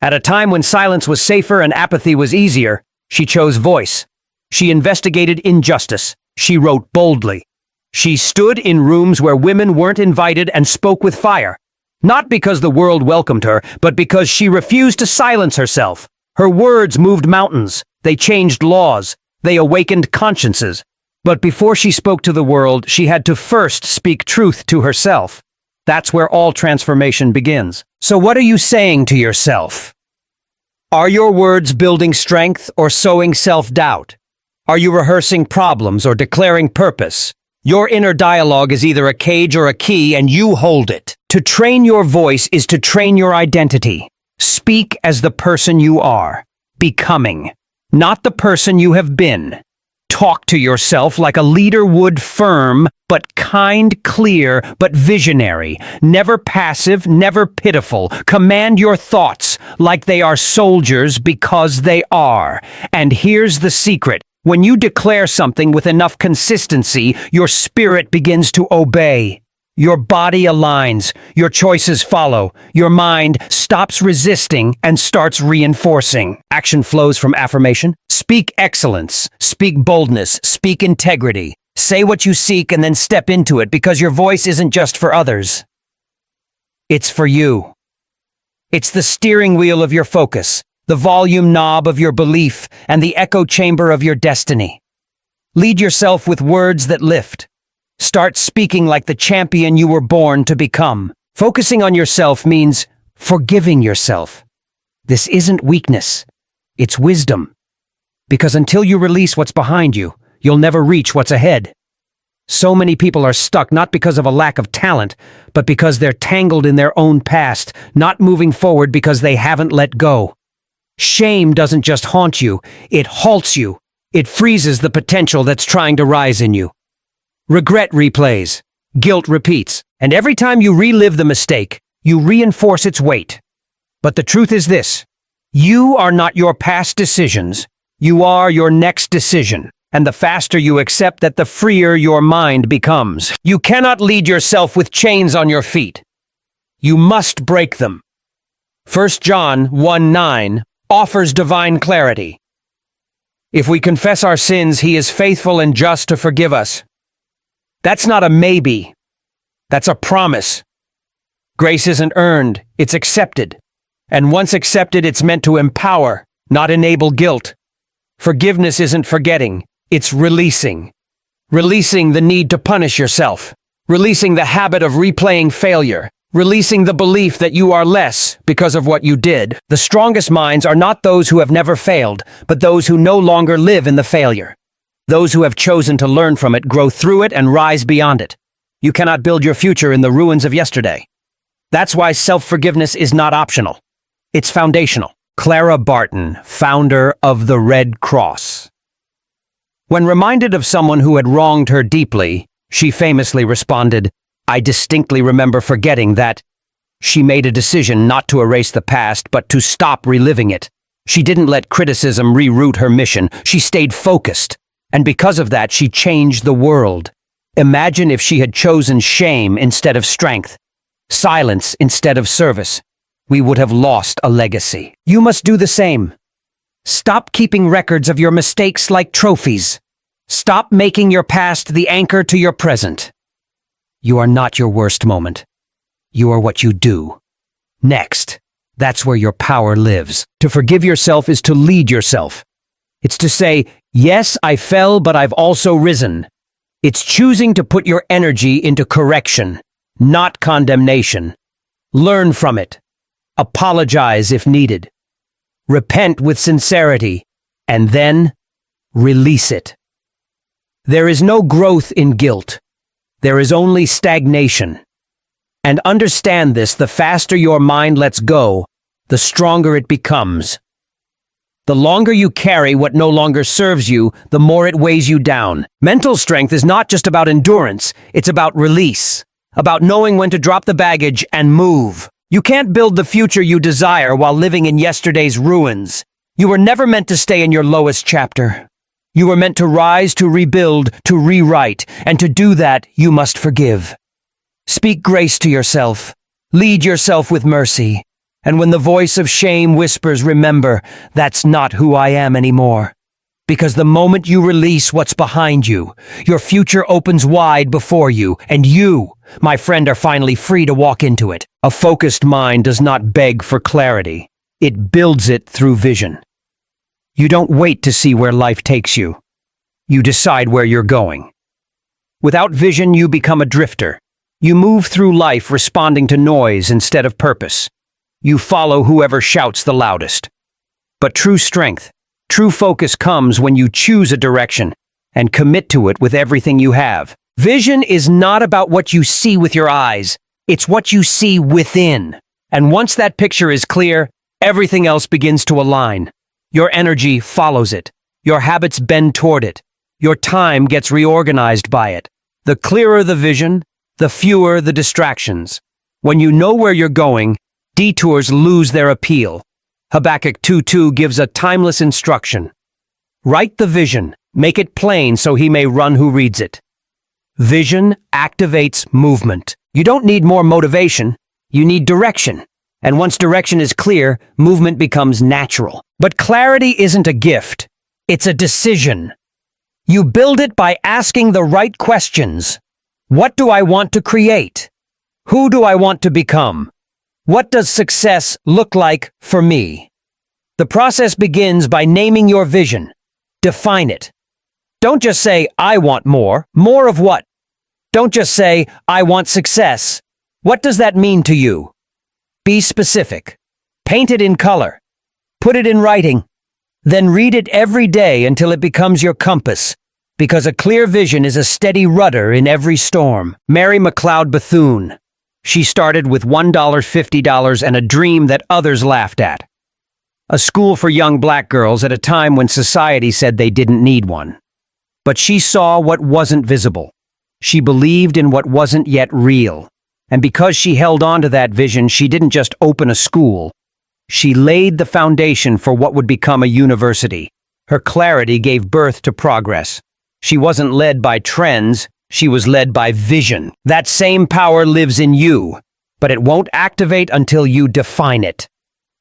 [SPEAKER 1] At a time when silence was safer and apathy was easier, she chose voice. She investigated injustice. She wrote boldly. She stood in rooms where women weren't invited and spoke with fire. Not because the world welcomed her, but because she refused to silence herself. Her words moved mountains. They changed laws. They awakened consciences. But before she spoke to the world, she had to first speak truth to herself. That's where all transformation begins. So what are you saying to yourself? Are your words building strength or sowing self-doubt? Are you rehearsing problems or declaring purpose? Your inner dialogue is either a cage or a key, and you hold it. To train your voice is to train your identity. Speak as the person you are, becoming, not the person you have been. Talk to yourself like a leader would, firm, but kind, clear, but visionary. Never passive, never pitiful. Command your thoughts like they are soldiers, because they are. And here's the secret. When you declare something with enough consistency, your spirit begins to obey. Your body aligns, your choices follow, your mind stops resisting and starts reinforcing. Action flows from affirmation. Speak excellence, speak boldness, speak integrity. Say what you seek and then step into it, because your voice isn't just for others. It's for you. It's the steering wheel of your focus, the volume knob of your belief, and the echo chamber of your destiny. Lead yourself with words that lift. Start speaking like the champion you were born to become. Focusing on yourself means forgiving yourself. This isn't weakness. It's wisdom. Because until you release what's behind you, you'll never reach what's ahead. So many people are stuck not because of a lack of talent, but because they're tangled in their own past, not moving forward because they haven't let go. Shame doesn't just haunt you, it halts you. It freezes the potential that's trying to rise in you. Regret replays, guilt repeats, and every time you relive the mistake, you reinforce its weight. But the truth is this: you are not your past decisions, you are your next decision. And the faster you accept that, the freer your mind becomes. You cannot lead yourself with chains on your feet. You must break them. 1 John 1:9 offers divine clarity. If we confess our sins, he is faithful and just to forgive us. That's not a maybe. That's a promise. Grace isn't earned, it's accepted. And once accepted, it's meant to empower, not enable guilt. Forgiveness isn't forgetting, it's releasing. Releasing the need to punish yourself. Releasing the habit of replaying failure. Releasing the belief that you are less because of what you did. The strongest minds are not those who have never failed, but those who no longer live in the failure. Those who have chosen to learn from it, grow through it, and rise beyond it. You cannot build your future in the ruins of yesterday. That's why self-forgiveness is not optional. It's foundational. Clara Barton, founder of the Red Cross. When reminded of someone who had wronged her deeply, she famously responded, "I distinctly remember forgetting that." She made a decision not to erase the past, but to stop reliving it. She didn't let criticism reroute her mission. She stayed focused. And because of that, she changed the world. Imagine if she had chosen shame instead of strength, silence instead of service. We would have lost a legacy. You must do the same. Stop keeping records of your mistakes like trophies. Stop making your past the anchor to your present. You are not your worst moment. You are what you do. Next, that's where your power lives. To forgive yourself is to lead yourself. It's to say, yes, I fell, but I've also risen. It's choosing to put your energy into correction, not condemnation. Learn from it. Apologize if needed. Repent with sincerity, and then release it. There is no growth in guilt. There is only stagnation. And understand this: the faster your mind lets go, the stronger it becomes. The longer you carry what no longer serves you, the more it weighs you down. Mental strength is not just about endurance, it's about release, about knowing when to drop the baggage and move. You can't build the future you desire while living in yesterday's ruins. You were never meant to stay in your lowest chapter. You were meant to rise, to rebuild, to rewrite, and to do that, you must forgive. Speak grace to yourself. Lead yourself with mercy. And when the voice of shame whispers, remember, that's not who I am anymore. Because the moment you release what's behind you, your future opens wide before you, and you, my friend, are finally free to walk into it. A focused mind does not beg for clarity. It builds it through vision. You don't wait to see where life takes you. You decide where you're going. Without vision, you become a drifter. You move through life responding to noise instead of purpose. You follow whoever shouts the loudest. But true strength, true focus comes when you choose a direction and commit to it with everything you have. Vision is not about what you see with your eyes. It's what you see within. And once that picture is clear, everything else begins to align. Your energy follows it. Your habits bend toward it. Your time gets reorganized by it. The clearer the vision, the fewer the distractions. When you know where you're going, detours lose their appeal. Habakkuk 2:2 gives a timeless instruction. Write the vision, make it plain so he may run who reads it. Vision activates movement. You don't need more motivation, you need direction. And once direction is clear, movement becomes natural. But clarity isn't a gift, it's a decision. You build it by asking the right questions. What do I want to create? Who do I want to become? What does success look like for me? The process begins by naming your vision. Define it. Don't just say, I want more. More of what? Don't just say, I want success. What does that mean to you? Be specific. Paint it in color. Put it in writing. Then read it every day until it becomes your compass. Because a clear vision is a steady rudder in every storm. Mary McLeod Bethune. She started with $1, $50, and a dream that others laughed at. A school for young black girls at a time when society said they didn't need one. But she saw what wasn't visible. She believed in what wasn't yet real. And because she held on to that vision, she didn't just open a school. She laid the foundation for what would become a university. Her clarity gave birth to progress. She wasn't led by trends, she was led by vision. That same power lives in you, but it won't activate until you define it.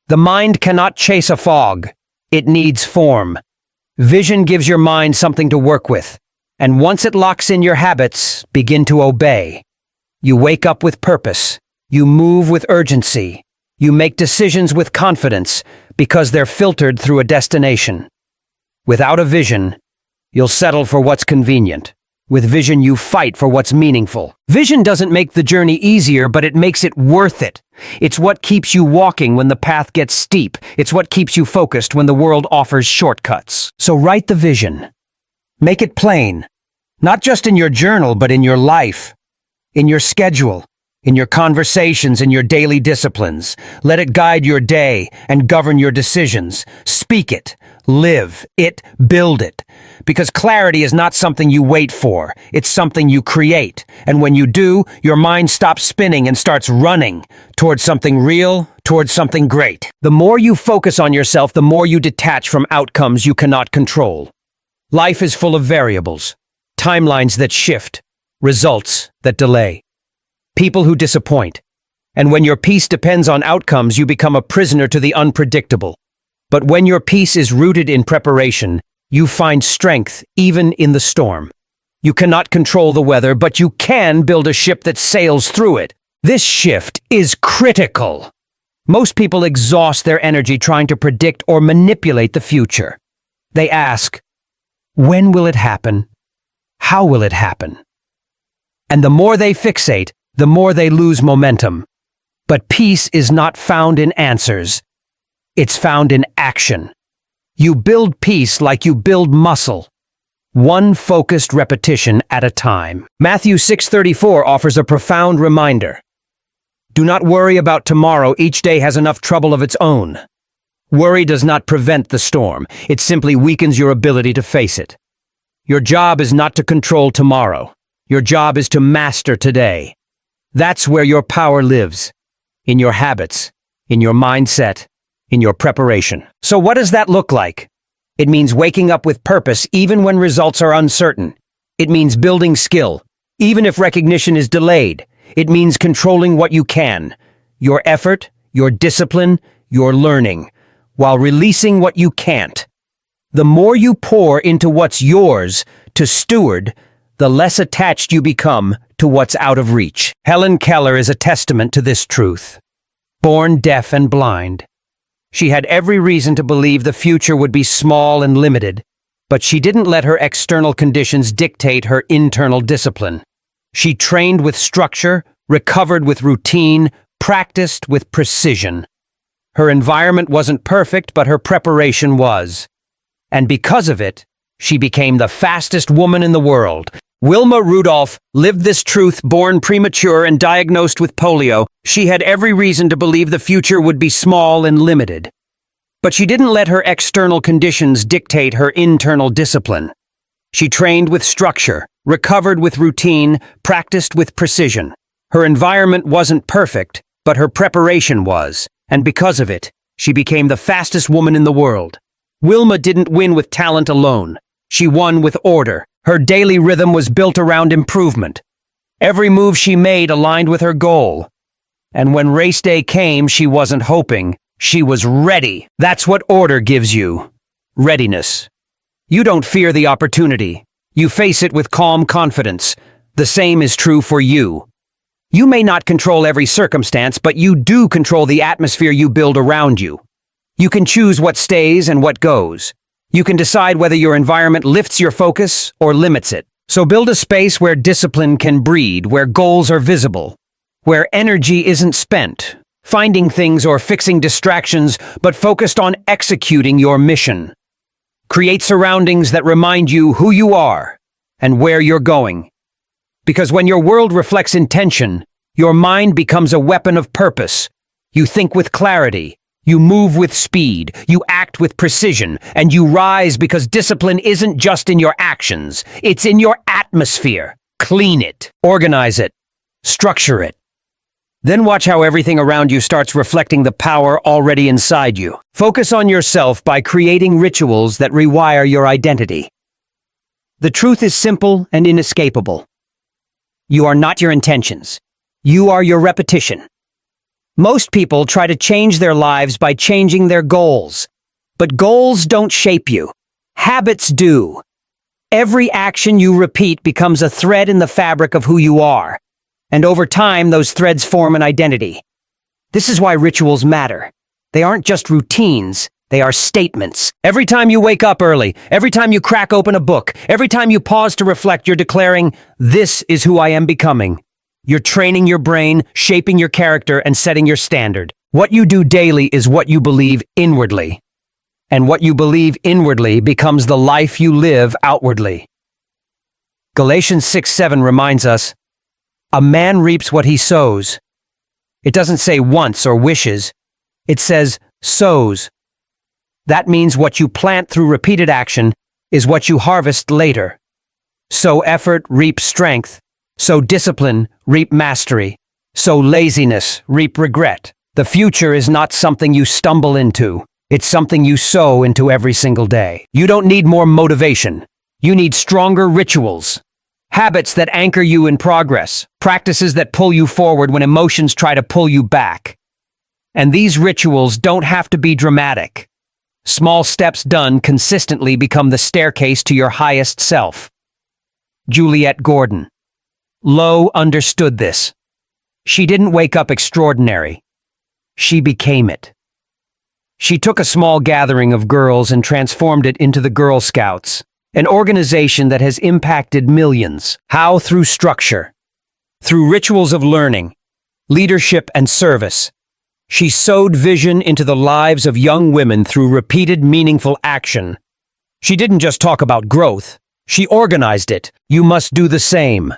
[SPEAKER 1] The mind cannot chase a fog. It needs form. Vision gives your mind something to work with, and once it locks in your habits, begin to obey. You wake up with purpose. You move with urgency. You make decisions with confidence because they're filtered through a destination. Without a vision, you'll settle for what's convenient. With vision, you fight for what's meaningful. Vision doesn't make the journey easier, but it makes it worth it. It's what keeps you walking when the path gets steep. It's what keeps you focused when the world offers shortcuts. So write the vision. Make it plain. Not just in your journal, but in your life. In your schedule. In your conversations, in your daily disciplines. Let it guide your day and govern your decisions. Speak it. Live it. Build it. Because clarity is not something you wait for. It's something you create. And when you do, your mind stops spinning and starts running towards something real, towards something great. The more you focus on yourself, the more you detach from outcomes you cannot control. Life is full of variables. Timelines that shift. Results that delay. People who disappoint. And when your peace depends on outcomes, you become a prisoner to the unpredictable. But when your peace is rooted in preparation, you find strength even in the storm. You cannot control the weather, but you can build a ship that sails through it. This shift is critical. Most people exhaust their energy trying to predict or manipulate the future. They ask, when will it happen? How will it happen? And the more they fixate, the more they lose momentum. But peace is not found in answers. It's found in action. You build peace like you build muscle. One focused repetition at a time. Matthew 6:34 offers a profound reminder. Do not worry about tomorrow. Each day has enough trouble of its own. Worry does not prevent the storm. It simply weakens your ability to face it. Your job is not to control tomorrow. Your job is to master today. That's where your power lives. In your habits, in your mindset, in your preparation. So what does that look like? It means waking up with purpose even when results are uncertain. It means building skill, even if recognition is delayed. It means controlling what you can, your effort, your discipline, your learning, while releasing what you can't. The more you pour into what's yours to steward, the less attached you become to what's out of reach. Helen Keller is a testament to this truth. Born deaf and blind, she had every reason to believe the future would be small and limited, but she didn't let her external conditions dictate her internal discipline. She trained with structure, recovered with routine, practiced with precision. Her environment wasn't perfect, but her preparation was. And because of it, she became the fastest woman in the world. Wilma Rudolph lived this truth. Born premature and diagnosed with polio, she had every reason to believe the future would be small and limited. But she didn't let her external conditions dictate her internal discipline. She trained with structure, recovered with routine, practiced with precision. Her environment wasn't perfect, but her preparation was, and because of it, she became the fastest woman in the world. Wilma didn't win with talent alone. She won with order. Her daily rhythm was built around improvement. Every move she made aligned with her goal. And when race day came, she wasn't hoping. She was ready. That's what order gives you. Readiness. You don't fear the opportunity. You face it with calm confidence. The same is true for you. You may not control every circumstance, but you do control the atmosphere you build around you. You can choose what stays and what goes. You can decide whether your environment lifts your focus or limits it. So build a space where discipline can breed, where goals are visible, where energy isn't spent, finding things or fixing distractions, but focused on executing your mission. Create surroundings that remind you who you are and where you're going. Because when your world reflects intention, your mind becomes a weapon of purpose. You think with clarity. You move with speed, you act with precision, and you rise because discipline isn't just in your actions, it's in your atmosphere. Clean it, organize it, structure it. Then watch how everything around you starts reflecting the power already inside you. Focus on yourself by creating rituals that rewire your identity. The truth is simple and inescapable. You are not your intentions. You are your repetition. Most people try to change their lives by changing their goals. But goals don't shape you. Habits do. Every action you repeat becomes a thread in the fabric of who you are. And over time, those threads form an identity. This is why rituals matter. They aren't just routines, they are statements. Every time you wake up early, every time you crack open a book, every time you pause to reflect, you're declaring, "This is who I am becoming." You're training your brain, shaping your character, and setting your standard. What you do daily is what you believe inwardly. And what you believe inwardly becomes the life you live outwardly. Galatians 6:7 reminds us, "A man reaps what he sows." It doesn't say wants or wishes. It says sows. That means what you plant through repeated action is what you harvest later. Sow effort, reap strength. Sow discipline, reap mastery. Sow laziness, reap regret. The future is not something you stumble into. It's something you sow into every single day. You don't need more motivation. You need stronger rituals. Habits that anchor you in progress. Practices that pull you forward when emotions try to pull you back. And these rituals don't have to be dramatic. Small steps done consistently become the staircase to your highest self. Juliette Gordon. Lowe understood this. She didn't wake up extraordinary. She became it. She took a small gathering of girls and transformed it into the Girl Scouts, an organization that has impacted millions. How? Through structure. Through rituals of learning, leadership, and service. She sowed vision into the lives of young women through repeated meaningful action. She didn't just talk about growth. She organized it. You must do the same.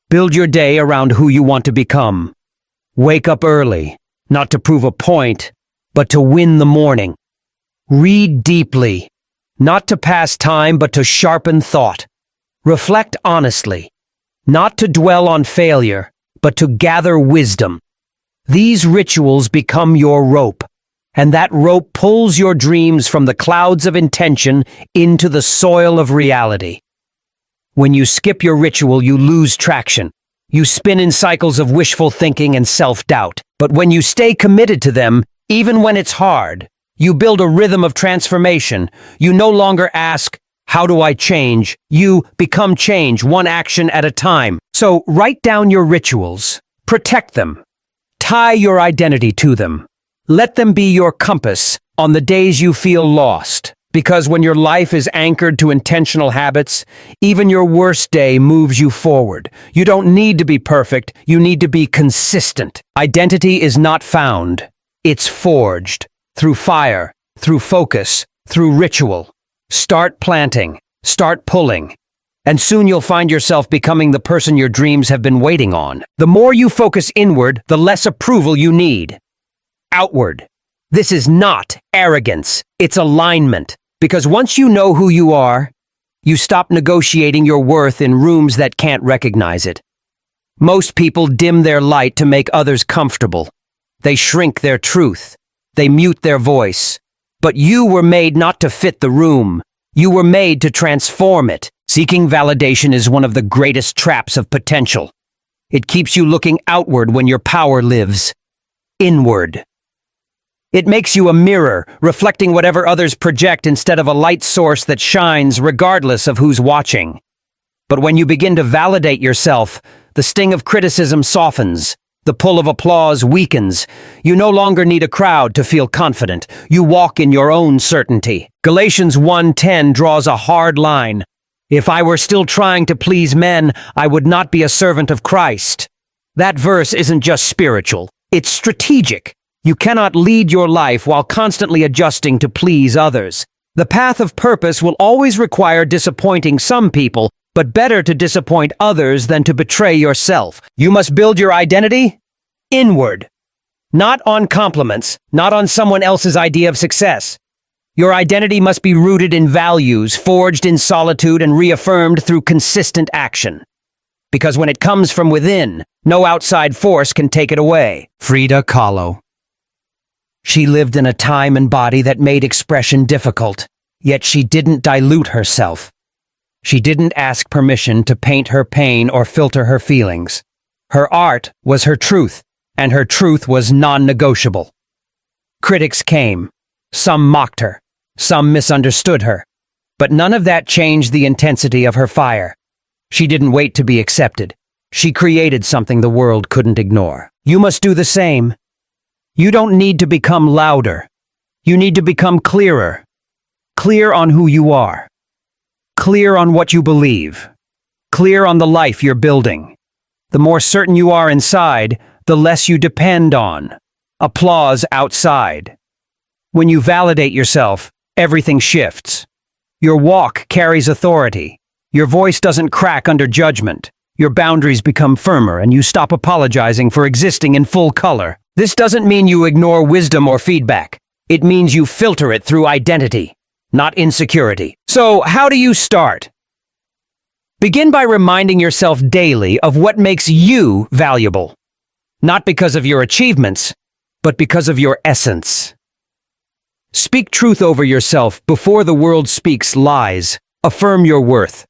[SPEAKER 1] Build your day around who you want to become. Wake up early, not to prove a point, but to win the morning. Read deeply, not to pass time, but to sharpen thought. Reflect honestly, not to dwell on failure, but to gather wisdom. These rituals become your rope, And that rope pulls your dreams from the clouds of intention into the soil of reality. When you skip your ritual, you lose traction. You spin in cycles of wishful thinking and self-doubt. But when you stay committed to them, even when it's hard, you build a rhythm of transformation. You no longer ask, "How do I change?" You become change, one action at a time. So write down your rituals. Protect them. Tie your identity to them. Let them be your compass on the days you feel lost. Because when your life is anchored to intentional habits, even your worst day moves you forward. You don't need to be perfect, you need to be consistent. Identity is not found, it's forged. Through fire, through focus, through ritual. Start planting, start pulling. And soon you'll find yourself becoming the person your dreams have been waiting on. The more you focus inward, the less approval you need. Outward. This is not arrogance, it's alignment. Because once you know who you are, you stop negotiating your worth in rooms that can't recognize it. Most people dim their light to make others comfortable. They shrink their truth. They mute their voice. But you were made not to fit the room. You were made to transform it. Seeking validation is one of the greatest traps of potential. It keeps you looking outward when your power lives inward. It makes you a mirror, reflecting whatever others project instead of a light source that shines regardless of who's watching. But when you begin to validate yourself, the sting of criticism softens, the pull of applause weakens. You no longer need a crowd to feel confident. You walk in your own certainty. Galatians 1:10 draws a hard line. If I were still trying to please men, I would not be a servant of Christ. That verse isn't just spiritual, it's strategic. You cannot lead your life while constantly adjusting to please others. The path of purpose will always require disappointing some people, but better to disappoint others than to betray yourself. You must build your identity inward, not on compliments, not on someone else's idea of success. Your identity must be rooted in values, forged in solitude and reaffirmed through consistent action. Because when it comes from within, no outside force can take it away. Frida Kahlo. She lived in a time and body that made expression difficult, yet she didn't dilute herself. She didn't ask permission to paint her pain or filter her feelings. Her art was her truth, and her truth was non-negotiable. Critics came. Some mocked her. Some misunderstood her. But none of that changed the intensity of her fire. She didn't wait to be accepted. She created something the world couldn't ignore. You must do the same. You don't need to become louder. You need to become clearer. Clear on who you are. Clear on what you believe. Clear on the life you're building. The more certain you are inside, the less you depend on applause outside. When you validate yourself, everything shifts. Your walk carries authority. Your voice doesn't crack under judgment. Your boundaries become firmer and you stop apologizing for existing in full color. This doesn't mean you ignore wisdom or feedback. It means you filter it through identity, not insecurity. So, how do you start? Begin by reminding yourself daily of what makes you valuable. Not because of your achievements, but because of your essence. Speak truth over yourself before the world speaks lies. Affirm your worth.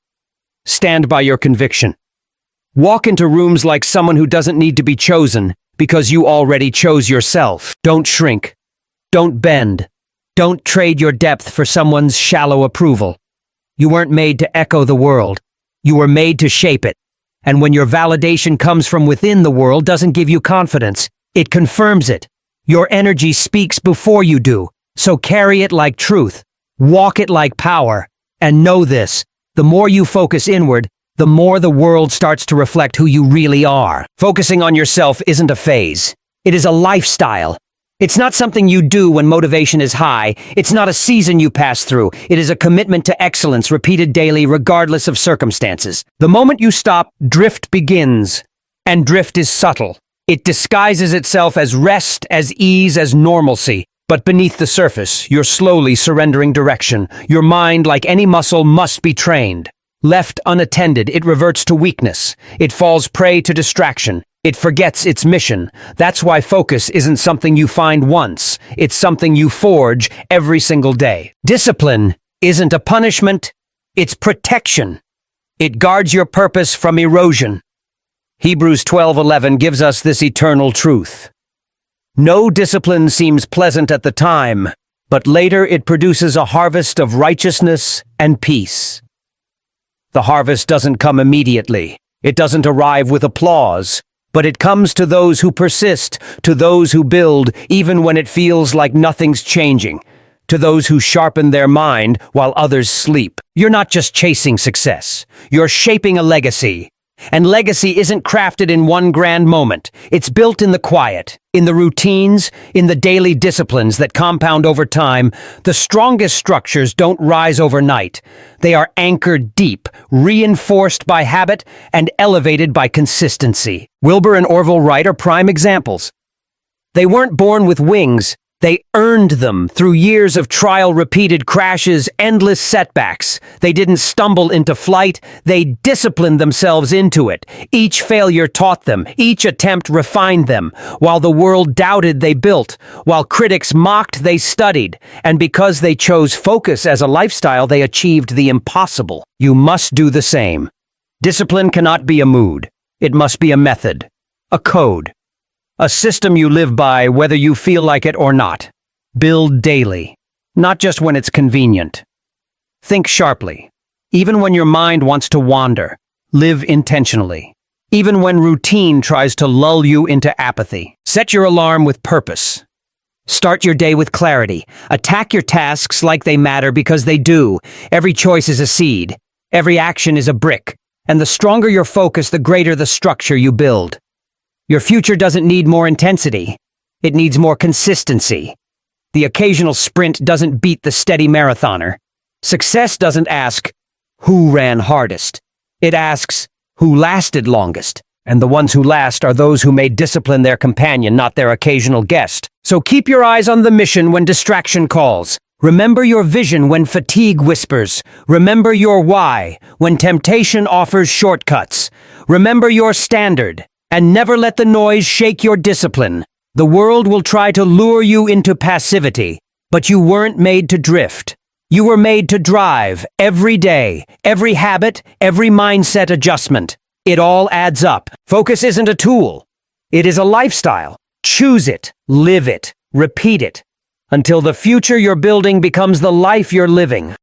[SPEAKER 1] Stand by your conviction. Walk into rooms like someone who doesn't need to be chosen because you already chose yourself. Don't shrink. Don't bend. Don't trade your depth for someone's shallow approval. You weren't made to echo the world. You were made to shape it. And when your validation comes from within the world doesn't give you confidence, it confirms it. Your energy speaks before you do, so carry it like truth. Walk it like power. And know this, the more you focus inward, the more the world starts to reflect who you really are. Focusing on yourself isn't a phase. It is a lifestyle. It's not something you do when motivation is high. It's not a season you pass through. It is a commitment to excellence repeated daily regardless of circumstances. The moment you stop, drift begins. And drift is subtle. It disguises itself as rest, as ease, as normalcy. But beneath the surface, you're slowly surrendering direction. Your mind, like any muscle, must be trained. Left unattended, it reverts to weakness. It falls prey to distraction. It forgets its mission. That's why focus isn't something you find once. It's something you forge every single day. Discipline isn't a punishment. It's protection. It guards your purpose from erosion. Hebrews 12:11 gives us this eternal truth. No discipline seems pleasant at the time, but later it produces a harvest of righteousness and peace. The harvest doesn't come immediately. It doesn't arrive with applause, but it comes to those who persist, to those who build even when it feels like nothing's changing, to those who sharpen their mind while others sleep. You're not just chasing success. You're shaping a legacy. And legacy isn't crafted in one grand moment. It's built in the quiet, in the routines, in the daily disciplines that compound over time. The strongest structures don't rise overnight. They are anchored deep, reinforced by habit, and elevated by consistency. Wilbur and Orville Wright are prime examples. They weren't born with wings. They earned them through years of trial-repeated crashes, endless setbacks. They didn't stumble into flight, they disciplined themselves into it. Each failure taught them, each attempt refined them. While the world doubted, they built. While critics mocked, they studied. And because they chose focus as a lifestyle, they achieved the impossible. You must do the same. Discipline cannot be a mood. It must be a method, a code. A system you live by whether you feel like it or not. Build daily, not just when it's convenient. Think sharply. Even when your mind wants to wander, live intentionally. Even when routine tries to lull you into apathy. Set your alarm with purpose. Start your day with clarity. Attack your tasks like they matter because they do. Every choice is a seed. Every action is a brick. And the stronger your focus, the greater the structure you build. Your future doesn't need more intensity. It needs more consistency. The occasional sprint doesn't beat the steady marathoner. Success doesn't ask, who ran hardest? It asks, who lasted longest? And the ones who last are those who made discipline their companion, not their occasional guest. So keep your eyes on the mission when distraction calls. Remember your vision when fatigue whispers. Remember your why when temptation offers shortcuts. Remember your standard. And never let the noise shake your discipline. The world will try to lure you into passivity, but you weren't made to drift. You were made to drive every day, every habit, every mindset adjustment. It all adds up. Focus isn't a tool. It is a lifestyle. Choose it, live it, repeat it, until the future you're building becomes the life you're living.